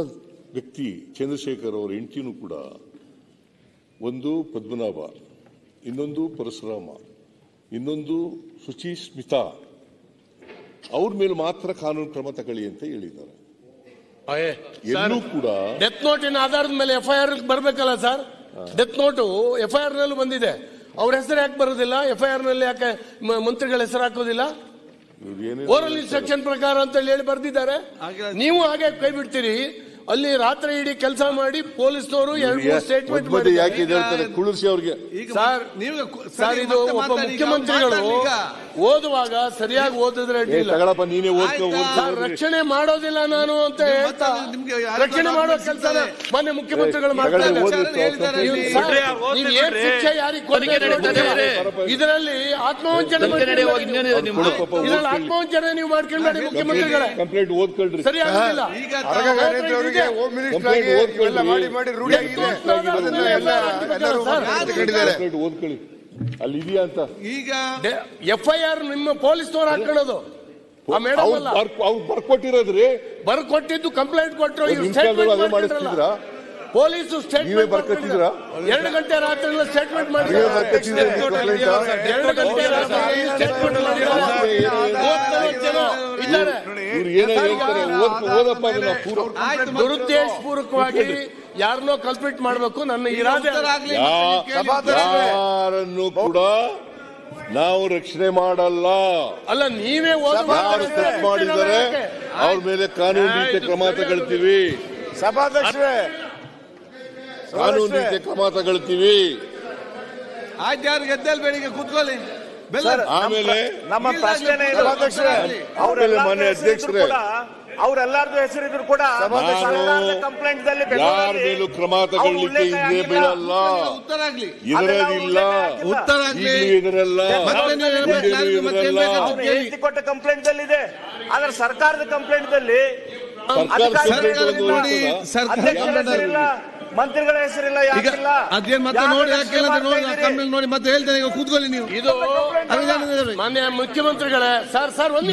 ವ್ಯಕ್ತಿ ಚಂದ್ರಶೇಖರ್ ಅವರ ಹೆಂಡತಿನೂ ಕೂಡ ಒಂದು ಪದ್ಮನಾಭ, ಇನ್ನೊಂದು ಪರಶುರಾಮ, ಇನ್ನೊಂದು ಸುಚಿಸ್ಮಿತಾ, ಅವ್ರ ಮೇಲೆ ಮಾತ್ರ ಕಾನೂನು ಕ್ರಮ ತಗೊಳ್ಳಿ ಅಂತ ಹೇಳಿದ್ದಾರೆ. ಎಲ್ಲೂ ಕೂಡ ಡೆತ್ ನೋಟಿನ ಆಧಾರದ ಮೇಲೆ ಎಫ್ಐಆರ್ ಬರಬೇಕಲ್ಲ ಸರ್. ಡೆತ್ ನೋಟು ಎಫ್ಐಆರ್ ನಲ್ಲಿ ಬಂದಿದೆ, ಅವ್ರ ಹೆಸರು ಯಾಕೆ ಬರೋದಿಲ್ಲ? ಎಫ್ಐಆರ್ ನಲ್ಲಿ ಯಾಕೆ ಮಂತ್ರಿಗಳ ಹೆಸರು ಹಾಕೋದಿಲ್ಲ? ಓರಲ್ ಇನ್ಸ್ಟ್ರಕ್ಷನ್ ಪ್ರಕಾರ ಅಂತ ಹೇಳಿ ಬರ್ದಿದ್ದಾರೆ. ನೀವು ಹಾಗೆ ಕೈ ಬಿಡ್ತೀರಿ. ಅಲ್ಲಿ ರಾತ್ರಿ ಇಡೀ ಕೆಲಸ ಮಾಡಿ ಪೊಲೀಸ್ನವರು 2-3 ಸ್ಟೇಟ್ಮೆಂಟ್ ಮಾಡಿ ಕುಳಿಸಿ ಅವ್ರಿಗೆ. ಸರ್ ಇದು ಒಬ್ಬ ಮುಖ್ಯಮಂತ್ರಿಗಳು ಓದುವಾಗ ಸರಿಯಾಗಿ ಓದಿದ್ರೆ ರಕ್ಷಣೆ ಮಾಡೋದಿಲ್ಲ ನಾನು ಅಂತ ಹೇಳ್ತಾ ರಕ್ಷಣೆ ಮಾಡೋ ಕೆಲಸ ಮಾನ್ಯ ಮುಖ್ಯಮಂತ್ರಿಗಳು ಮಾಡ್ತಾರೆ. ನೀವು ಏನ್ ಶಿಕ್ಷೆ ಯಾರಿಗೆ ಕೊಡ್ತೀರಿ? ಇದರಲ್ಲಿ ಆತ್ಮವಂಚನೆ ನೀವು ಮಾಡ್ಕೊಂಡ್ಬೇಡಿ ಮುಖ್ಯಮಂತ್ರಿಗಳೇ. ಸರಿಯಾಗಿಲ್ಲ. ಅಲ್ಲಿ ಇದೆಯಾ ಅಂತ ಈಗ ಎಫ್ಐಆರ್ ನಿಮ್ಮ ಪೊಲೀಸ್ನವ್ರು ಹಾಕೊಳ್ಳೋದು. ಬರ್ಕೊಟ್ಟಿರೋದ್ರಿ, ಬರ್ಕೊಟ್ಟಿದ್ದು ಕಂಪ್ಲೇಂಟ್ ಕೊಟ್ಟರು. ಪೊಲೀಸು ಸ್ಟೇಟ್ಮೆಂಟ್ ಬರ್ಕೊಟ್ಟಿದ್ರ 2 ಗಂಟೆ ರಾತ್ರಿ ಸ್ಟೇಟ್ಮೆಂಟ್ ಮಾಡಿದ್ದಾರೆ. 2 ಗಂಟೆ ರಾತ್ರಿ ಸ್ಟೇಟ್ಮೆಂಟ್ ದುರುದ್ದೇಶಪೂರ್ವಕವಾಗಿ ಯಾರನ್ನೋ ಕಲ್ಪಿಟ್ ಮಾಡಬೇಕು. ನನ್ನ ಇರಾದೆ ಯಾರನ್ನು ಕೂಡ ನಾವು ರಕ್ಷಣೆ ಮಾಡಲ್ಲ. ಅಲ್ಲ, ನೀವೇ ಮಾಡಿದರೆ ಅವ್ರ ಮೇಲೆ ಕಾನೂನು ರೀತಿಯ ಕ್ರಮ ತಗೊಳ್ತೀವಿ. ಸಭಾಧ್ಯಕ್ಷರೇ, ಕಾನೂನು ರೀತಿಯ ಕ್ರಮ ತಗೊಳ್ತೀವಿ. ಆಯ್ತು, ಗೆದ್ದಲ್ ಬೇಡಿಗೆ ಕೂತ್ಕೊಳ್ಳಿ. ಆಮೇಲೆ ನಮ್ಮ ಪ್ರಶ್ನೆ ಮಾನ್ಯ ಅಧ್ಯಕ್ಷರೇ, ಅವರೆಲ್ಲರದು ಹೆಸರಿದ್ರು ಕೂಡ ಕಂಪ್ಲೇಂಟ್ ಯಾರ ಮೇಲೂ ಕ್ರಮ ತಗೊಳ್ಳಿಕ್ಕೆ ಇದೇ ಬೀಳಲ್ಲ. ಇದರಲ್ಲ, ಇದರಲ್ಲ ಕೊಟ್ಟ ಕಂಪ್ಲೇಂಟ್ ಅಲ್ಲಿ ಇದೆ. ಆದ್ರೆ ಸರ್ಕಾರದ ಕಂಪ್ಲೇಂಟ್ ಅಲ್ಲಿ ಮಂತ್ರಿಗಳ ಹೆಸರಿಲ್ಲ, ಯಾಕಿಲ್ಲ? ಅದೇನ್ ಮತ್ತೆ ನೋಡಿ ನೋಡಿ ಮತ್ತೆ ಹೇಳ್ತೇನೆ. ಈಗ ಕೂತ್ಕೊಳ್ಳಿ ನೀವು. ಇದು ಮಾನ್ಯ ಮುಖ್ಯಮಂತ್ರಿಗಳೇ, ಸರ್ ಒಂದು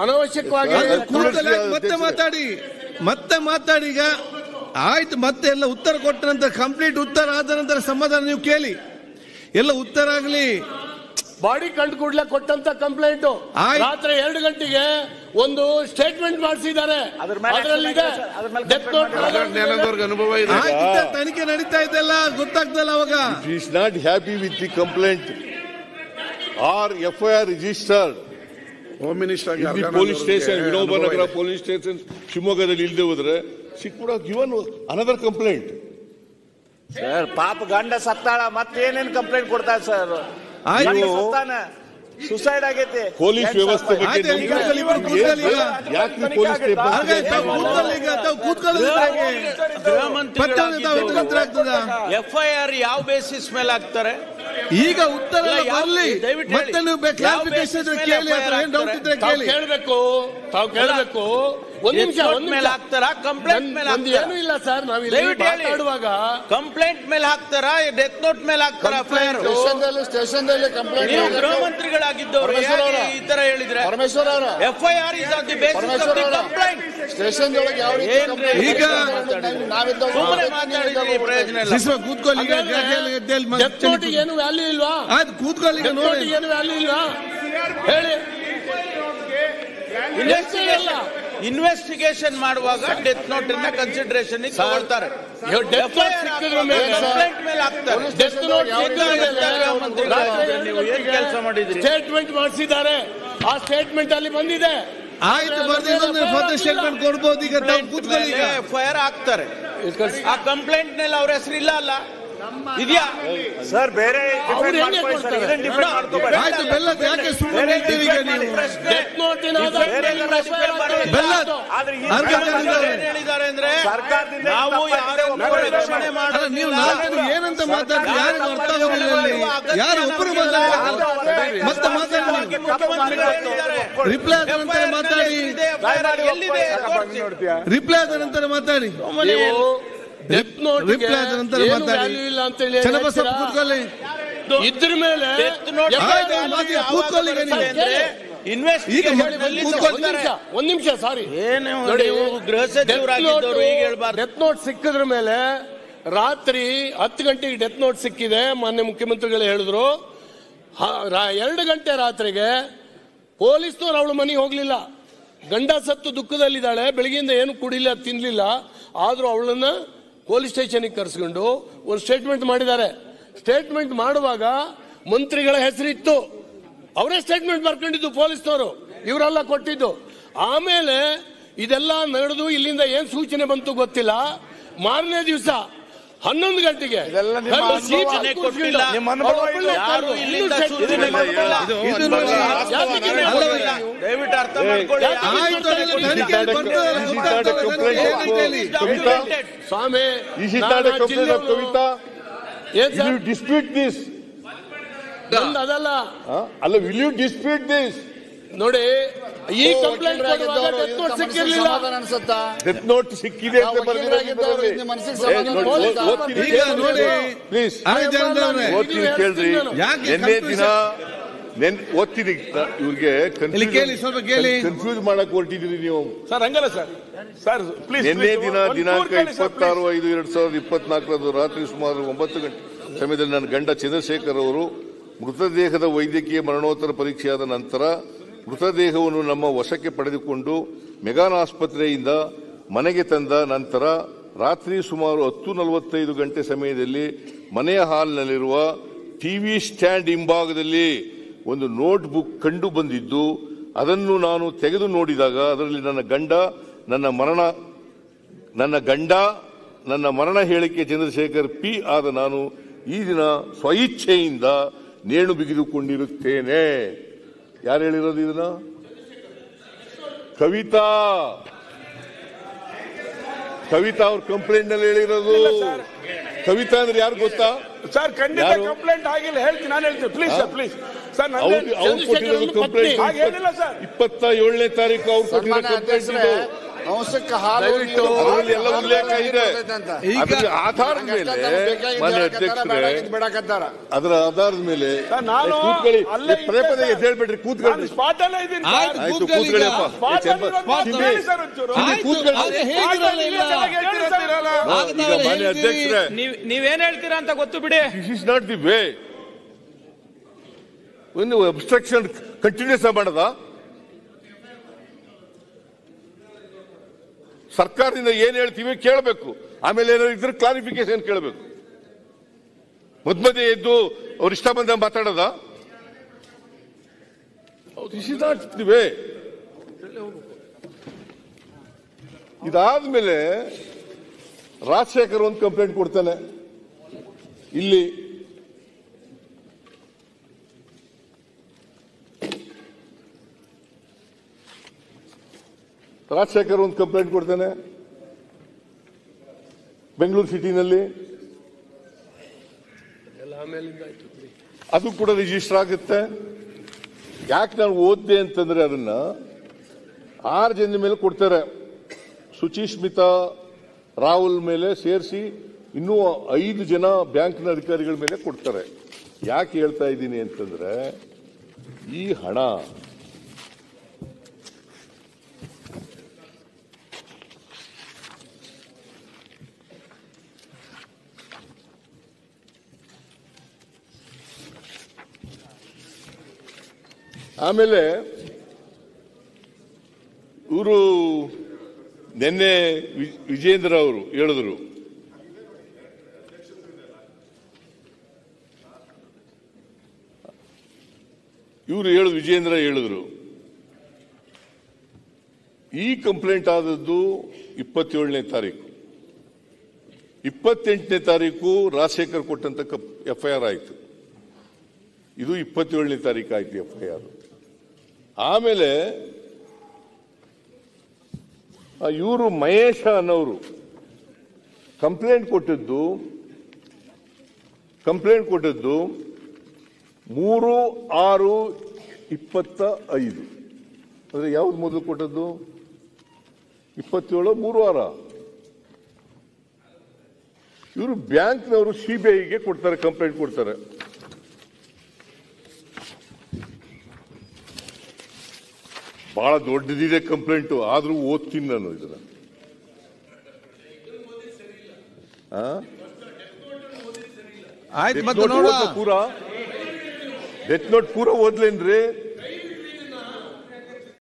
ಅನವಶ್ಯಕವಾಗಿ ಮತ್ತೆ ಮಾತಾಡಿ. ಈಗ ಆಯ್ತು, ಮತ್ತೆ ಎಲ್ಲ ಉತ್ತರ ಕೊಟ್ಟ ನಂತರ ಕಂಪ್ಲೀಟ್ ಉತ್ತರ ಆದ ನಂತರ ಸಮಾಧಾನ ನೀವು ಕೇಳಿ, ಎಲ್ಲ ಉತ್ತರ ಆಗಲಿ. ಬಾಡಿ ಕಂಡು ಕೂಡಲೇ ಕೊಟ್ಟಂತ ಕಂಪ್ಲೇಂಟ್ ರಾತ್ರಿ 2 ಗಂಟೆಗೆ ಒಂದು ಸ್ಟೇಟ್ಮೆಂಟ್ ಮಾಡಿಸಿದ್ದಾರೆ. ಅನುಭವ ಇದೆ, ತನಿಖೆ ನಡೀತಾ ಇದೆಲ್ಲ ಗೊತ್ತಾಗ್ತಲ್ಲ ಅವಾಗ. Is not happy with the complaint or FIR registered home minister police station, Vinobanagar police station ಶಿವಮೊಗ್ಗದಲ್ಲಿ ಇಲ್ಲದೆ ಹೋದ್ರೆ she could given another complaint. Sir ಪಾಪ ಗಂಡ ಸತ್ತಾಳ, ಮತ್ತೇನೇನು ಕಂಪ್ಲೇಂಟ್ ಕೊಡ್ತಾರೆ ಸರ್? ಸುಸೈಡ್ ಆಗೈತೆ. ಪೊಲೀಸ್ ವ್ಯವಸ್ಥೆ ಬಗ್ಗೆ FIR ಯಾವ ಬೇಸಿಸ್ ಮೇಲೆ ಆಗ್ತಾರೆ? ಈಗ ಉತ್ತರ ಬರಲಿ, ಮತ್ತೆ ನೀವು ಕ್ಲಾರಿಫಿಕೇಶನ್ ಕೇಳಿ, ಡೌಟ್ ಇದ್ರೆ ಕೇಳಿ. ತಾವು ಕೇಳಬೇಕು. ಒಂದು ನಿಮಿಷ ಮೇಲೆ ಹಾಕ್ತಾರಾ, ಕಂಪ್ಲೇಂಟ್ ಮೇಲೆ ಹಾಕ್ತಾರಾ? ಏನೂ ಇಲ್ಲ ಸರ್, ನಾವು ಮಾತಾಡುವಾಗ ಕಂಪ್ಲೇಂಟ್ ಮೇಲೆ ಹಾಕ್ತಾರಾ, ಡೆತ್ ನೋಟ್ ಮೇಲೆ ಹಾಕ್ತಾರಾ? ಸ್ಟೇಷನ್ ನೀವು ಗೃಹ ಮಂತ್ರಿಗಳಾಗಿದ್ದವರು ಈ ತರ ಹೇಳಿದ್ರೆ Parameshwara FIR is on the basis of the complaint. Station ಒಳಗೆ ಯಾವ ಈಗ ಸುಮ್ಮನೆ ಮಾತಾಡಿದ್ರೆ ಪ್ರಯೋಜನ ಇಲ್ಲ. ಕೂತ್ಕೊಳ್ಳಿ, ಏನು ವ್ಯಾಲ್ಯೂ ಇಲ್ವಾ? ಅದು ಕೂತ್ಕೊಳ್ಳಿ, ನೋಡಿ ಏನು ವ್ಯಾಲ್ಯೂ ಇಲ್ವಾ ಹೇಳಿ. ಇನ್ವೆಸ್ಟಿಗೇಷನ್ ಮಾಡುವಾಗ ಡೆತ್ ನೋಟ್ ಅನ್ನ ಕನ್ಸಿಡರೇಷನ್ ತಗೊಳ್ತಾರೆ. ಕೆಲಸ ಮಾಡಿದ್ರಿ, ಸ್ಟೇಟ್ಮೆಂಟ್ ಮಾಡಿಸಿದ್ದಾರೆ, ಆ ಸ್ಟೇಟ್ಮೆಂಟ್ ಅಲ್ಲಿ ಬಂದಿದೆ. ಆಯ್ತು, ಫರ್ದರ್ ಸ್ಟೇಟ್ಮೆಂಟ್ ಕೊಡ್ಬೋದು. ಈಗ ಕೂತ್ಕೊಳ್ಳಿ, FIR ಹಾಕ್ತಾರೆ. ಆ ಕಂಪ್ಲೇಂಟ್ ನಲ್ಲಿ ಅವ್ರ ಹೆಸರು ಇಲ್ಲ ಅಲ್ಲ, ಇದೆಯಾ ಸರ್? ಬೇರೆ ಆಯ್ತು, ಬೆಲ್ಲ ಯಾಕೆ ಸುಮ್ಮನೆ ಈಗ ನೀವು ಹೇಳಿದ್ದಾರೆ ಅಂದ್ರೆ ನಾವು ನೀವು ಏನಂತ ಮಾತಾಡಿ, ಯಾರು ಅರ್ಥ ಆಗೋದಿಲ್ಲ. ಯಾರು ಒಬ್ಬರು ಮಾತಾಡಿ, ಮತ್ತೆ ಮಾತಾಡಿ, ರಿಪ್ಲೈ ಆದ ನಂತರ ಮಾತಾಡಿ, ರಿಪ್ಲೈ ಆದ ನಂತರ ಮಾತಾಡಿ, ರಿಪ್ಲೈ ಆದ ನಂತರ ಮಾತಾಡಿ. ಚನ್ನಬಸಪ್ಪ ಕೂತ್ಕೊಳ್ಳಿ, ಇದ್ರ ಮೇಲೆ ಕೂತ್ಕೊಳ್ಳಿ. ಒಂದ್ ನಿಮಿಷ ಸಾರಿ, ಗೃಹ ಸಚಿವರಾಗಿದ್ದವರು ಈಗ ಹೇಳ್ಬಾರ್ದು. ಡೆತ್ ನೋಟ್ ಸಿಕ್ಕಿದ್ರ ಮೇಲೆ ರಾತ್ರಿ 10 ಗಂಟೆಗೆ ಡೆತ್ ನೋಟ್ ಸಿಕ್ಕಿದೆ. ಮಾನ್ಯ ಮುಖ್ಯಮಂತ್ರಿಗಳು ಹೇಳಿದ್ರು 2 ಗಂಟೆ ರಾತ್ರಿಗೆ ಪೊಲೀಸ್ನವ್ರು ಅವಳ ಮನೆಗೆ ಹೋಗ್ಲಿಲ್ಲ. ಗಂಡ ಸತ್ತು ದುಃಖದಲ್ಲಿದ್ದಾಳೆ, ಬೆಳಗ್ಗೆಯಿಂದ ಏನು ಕುಡಿಲಿಲ್ಲ, ತಿನ್ಲಿಲ್ಲ. ಆದ್ರೂ ಅವಳನ್ನ ಪೊಲೀಸ್ ಸ್ಟೇಷನ್ಗೆ ಕರೆಸ್ಕೊಂಡು ಒಂದು ಸ್ಟೇಟ್ಮೆಂಟ್ ಮಾಡಿದ್ದಾರೆ. ಸ್ಟೇಟ್ಮೆಂಟ್ ಮಾಡುವಾಗ ಮಂತ್ರಿಗಳ ಹೆಸರಿತ್ತು, ಅವರೇ ಸ್ಟೇಟ್ಮೆಂಟ್ ಬರ್ಕೊಂಡಿದ್ದು ಪೊಲೀಸ್ನವರು, ಇವರೆಲ್ಲ ಕೊಟ್ಟಿದ್ದು. ಆಮೇಲೆ ಇದೆಲ್ಲ ನಡೆದು ಇಲ್ಲಿಂದ ಏನ್ ಸೂಚನೆ ಬಂತು ಗೊತ್ತಿಲ್ಲ. ಮಾರನೇ ದಿವಸ 11 ಗಂಟೆಗೆ ದಯವಿಟ್ಟು ಅರ್ಥ ಮಾಡ್ಕೊಳ್ಳಿ. ಸ್ವಾಮಿ ಡಿಸ್ಪ್ಯೂಟ್ ದಿಸ್ ಅದಲ್ಲ ಅಲ್ಲ, ವಿಲ್ ಯು ಡಿಸ್ಪ್ಯೂಟ್ ದಿಸ್? ನೋಡಿ, ಈ ಕಂಪ್ಲೇಂಟ್ ಸಿಕ್ಕಿರ್ಲಿಲ್ಲ, ಡೆತ್ ನೋಟ್ ಸಿಕ್ಕಿದೆ ಅಂತ ಪ್ಲೀಸ್ ಕೇಳ್ರಿ. ನಿನ್ನೆ ದಿನ ಓದ್ತೀನಿ, ಇವ್ರಿಗೆ ಕನ್ಫ್ಯೂಸ್ ಮಾಡಕ್ ಹೊರಟಿದ್ದೀರಿ ನೀವು ಸರ್. ಹಂಗಲ್ಲ ಸರ್, ಸರ್ ಪ್ಲೀಸ್. ನಿನ್ನೆ ದಿನಾಂಕ 26/5/2024 ರಾತ್ರಿ ಸುಮಾರು 9 ಗಂಟೆ ಸಮಯದಲ್ಲಿ ನನ್ನ ಗಂಡ ಚಂದ್ರಶೇಖರ್ ಅವರು ಮೃತದೇಹದ ವೈದ್ಯಕೀಯ ಮರಣೋತ್ತರ ಪರೀಕ್ಷೆಯಾದ ನಂತರ ಮೃತದೇಹವನ್ನು ನಮ್ಮ ವಶಕ್ಕೆ ಪಡೆದುಕೊಂಡು ಮೆಗಾನ್ ಆಸ್ಪತ್ರೆಯಿಂದ ಮನೆಗೆ ತಂದ ನಂತರ ರಾತ್ರಿ ಸುಮಾರು 10:45 ಗಂಟೆ ಸಮಯದಲ್ಲಿ ಮನೆಯ ಹಾಲ್ನಲ್ಲಿರುವ ಟಿವಿ ಸ್ಟ್ಯಾಂಡ್ ಹಿಂಭಾಗದಲ್ಲಿ ಒಂದು ನೋಟ್ ಬುಕ್ ಕಂಡು ಬಂದಿದ್ದು, ಅದನ್ನು ನಾನು ತೆಗೆದು ನೋಡಿದಾಗ ಅದರಲ್ಲಿ ನನ್ನ ಮರಣ ಹೇಳಿಕೆ ಚಂದ್ರಶೇಖರ್ ಪಿ ಆದ ನಾನು ಈ ದಿನ ಸ್ವಇಚ್ಛೆಯಿಂದ ನೇಣು ಬಿಗಿದುಕೊಂಡಿರುತ್ತೇನೆ. ಯಾರು ಹೇಳಿರೋದು ಇದನ್ನ? ಕವಿತಾ ಅವ್ರ ಕಂಪ್ಲೇಂಟ್ ನಲ್ಲಿ ಹೇಳಿರೋದು. ಕವಿತಾ ಅಂದ್ರೆ ಯಾರು ಗೊತ್ತಾ ಸರ್? ಖಂಡಿತ ಕಂಪ್ಲೇಂಟ್ ಆಗಿಲ್ಲ, ಹೇಳ್ತೀನಿ, ನಾನು ಹೇಳ್ತೀನಿ. Please sir, please sir. ಅವ್ರು ಕೊಟ್ಟಿರೋದು ಕಂಪ್ಲೇಂಟ್ 27ನೇ ತಾರೀಕು ಅವ್ರು ಕೊಟ್ಟಿರೋ ಕಂಪ್ಲೇಂಟ್ ಇದು. ಅವಶ್ಯಕ ಹಾಲು ದಯವಿಟ್ಟು ಅದರಲ್ಲಿ ಎಲ್ಲ ಉಲ್ಲೇಖ ಇದೆ. ಈಗ ಅದರ ಆಧಾರದ ಮೇಲೆ ಮಾನ್ಯ ಅಧ್ಯಕ್ಷರೇ, ಬಿಡಕತ್ತಾರ. ಅದರ ಆಧಾರದ ಮೇಲೆ ನಾನು ಕೂತ್ಕೊಳ್ಳಿ, ಅಲ್ಲೇ ಪದೇ ಪದೇ ಎದ್ದೇಳ್ಬೇಡ್ರಿ, ಕೂತ್ಕೊಳ್ಳಿ. ಸ್ಪಾಟ್ ಅಲ್ಲೇ ಇದ್ದೀನಿ. ಆಯ್ತು, ಆಯ್ತು, ಕೂತ್ಕೊಳ್ಳಿ ಈಗ. ಕೂತ್ಕೊಳ್ಳಿಯಪ್ಪ. ಆಯ್ತು, ಆದ್ರೆ ಹೇಳಿದ್ರಲ್ಲ ಇಲ್ಲ. ಈಗ ಮಾನ್ಯ ಅಧ್ಯಕ್ಷರೇ, ನೀವೇನ್ ಹೇಳ್ತೀರಾ ಅಂತ ಗೊತ್ತು ಬಿಡಿ. This is not the way. ಒಂದು ಅಬ್ಸ್ಟ್ರಕ್ಷನ್ ಕಂಟಿನ್ಯೂಸ್ ಮಾಡದ ಸರ್ಕಾರದಿಂದ ಏನ್ ಹೇಳ್ತೀವಿ ಕೇಳಬೇಕು, ಆಮೇಲೆ ಏನಾದ್ರು ಇದ್ರೆ ಕ್ಲಾರಿಫಿಕೇಶನ್ ಕೇಳಬೇಕು. ಮಧ್ಯ ಎದ್ದು ಅವ್ರು ಇಷ್ಟ ಬಂದ ಮಾತಾಡೋದ? This is not the way. ಇದಾದ್ಮೇಲೆ ರಾಜಶೇಖರ್ ಒಂದು ಕಂಪ್ಲೇಂಟ್ ಕೊಡ್ತಾನೆ ಇಲ್ಲಿ. ರಾಜಶೇಖರ್ ಒಂದು ಕಂಪ್ಲೇಂಟ್ ಕೊಡ್ತಾನೆ ಬೆಂಗಳೂರು ಸಿಟಿನಲ್ಲಿ. ಅದು ಕೂಡ ರಿಜಿಸ್ಟರ್ ಆಗುತ್ತೆ. ಯಾಕೆ ನಾನು ಓದ್ದೆ ಅಂತಂದ್ರೆ ಅದನ್ನ 6 ಜನ ಮೇಲೆ ಕೊಡ್ತಾರೆ. ಸುಚಿಸ್ಮಿತಾ ರಾಹುಲ್ ಮೇಲೆ ಸೇರಿಸಿ ಇನ್ನೂ 5 ಜನ ಬ್ಯಾಂಕ್ನ ಅಧಿಕಾರಿಗಳ ಮೇಲೆ ಕೊಡ್ತಾರೆ. ಯಾಕೆ ಹೇಳ್ತಾ ಇದ್ದೀನಿ ಅಂತಂದ್ರೆ ಈ ಹಣ ಆಮೇಲೆ ಇವರು ನಿನ್ನೆ ವಿಜೇಂದ್ರ ಅವರು ಹೇಳಿದ್ರು, ವಿಜೇಂದ್ರ ಹೇಳಿದ್ರು ಈ ಕಂಪ್ಲೇಂಟ್ ಆದದ್ದು 27ನೇ ತಾರೀಕು, 28ನೇ ತಾರೀಕು ರಾಜಶೇಖರ್ ಕೊಟ್ಟಂತ FIR ಆಯಿತು. ಇದು 27ನೇ ತಾರೀಕು ಆಯ್ತು FIR. ಆಮೇಲೆ ಇವರು ಮಹೇಶ ಅನ್ನೋರು ಕಂಪ್ಲೇಂಟ್ ಕೊಟ್ಟದ್ದು 3/6/25. ಅಂದ್ರೆ ಯಾವ್ದು ಮೊದಲು ಕೊಟ್ಟದ್ದು? 27 3/6. ಇವರು ಬ್ಯಾಂಕ್ನವರು CBIಗೆ ಕೊಡ್ತಾರೆ, ಕಂಪ್ಲೇಂಟ್ ಕೊಡ್ತಾರೆ. ಬಹಳ ದೊಡ್ಡದಿದೆ ಕಂಪ್ಲೇಂಟ್, ಆದ್ರೂ ಓದ್ತೀನಿ ನಾನು ಇದನ್ನ. ಆಯ್ತು, ಮತ್ತೆ ನೋಡ ಪೂರಾ ಡೆತ್ ನೋಟ್ ಪೂರಾ ಓದ್ಲೇನ್ರಿ?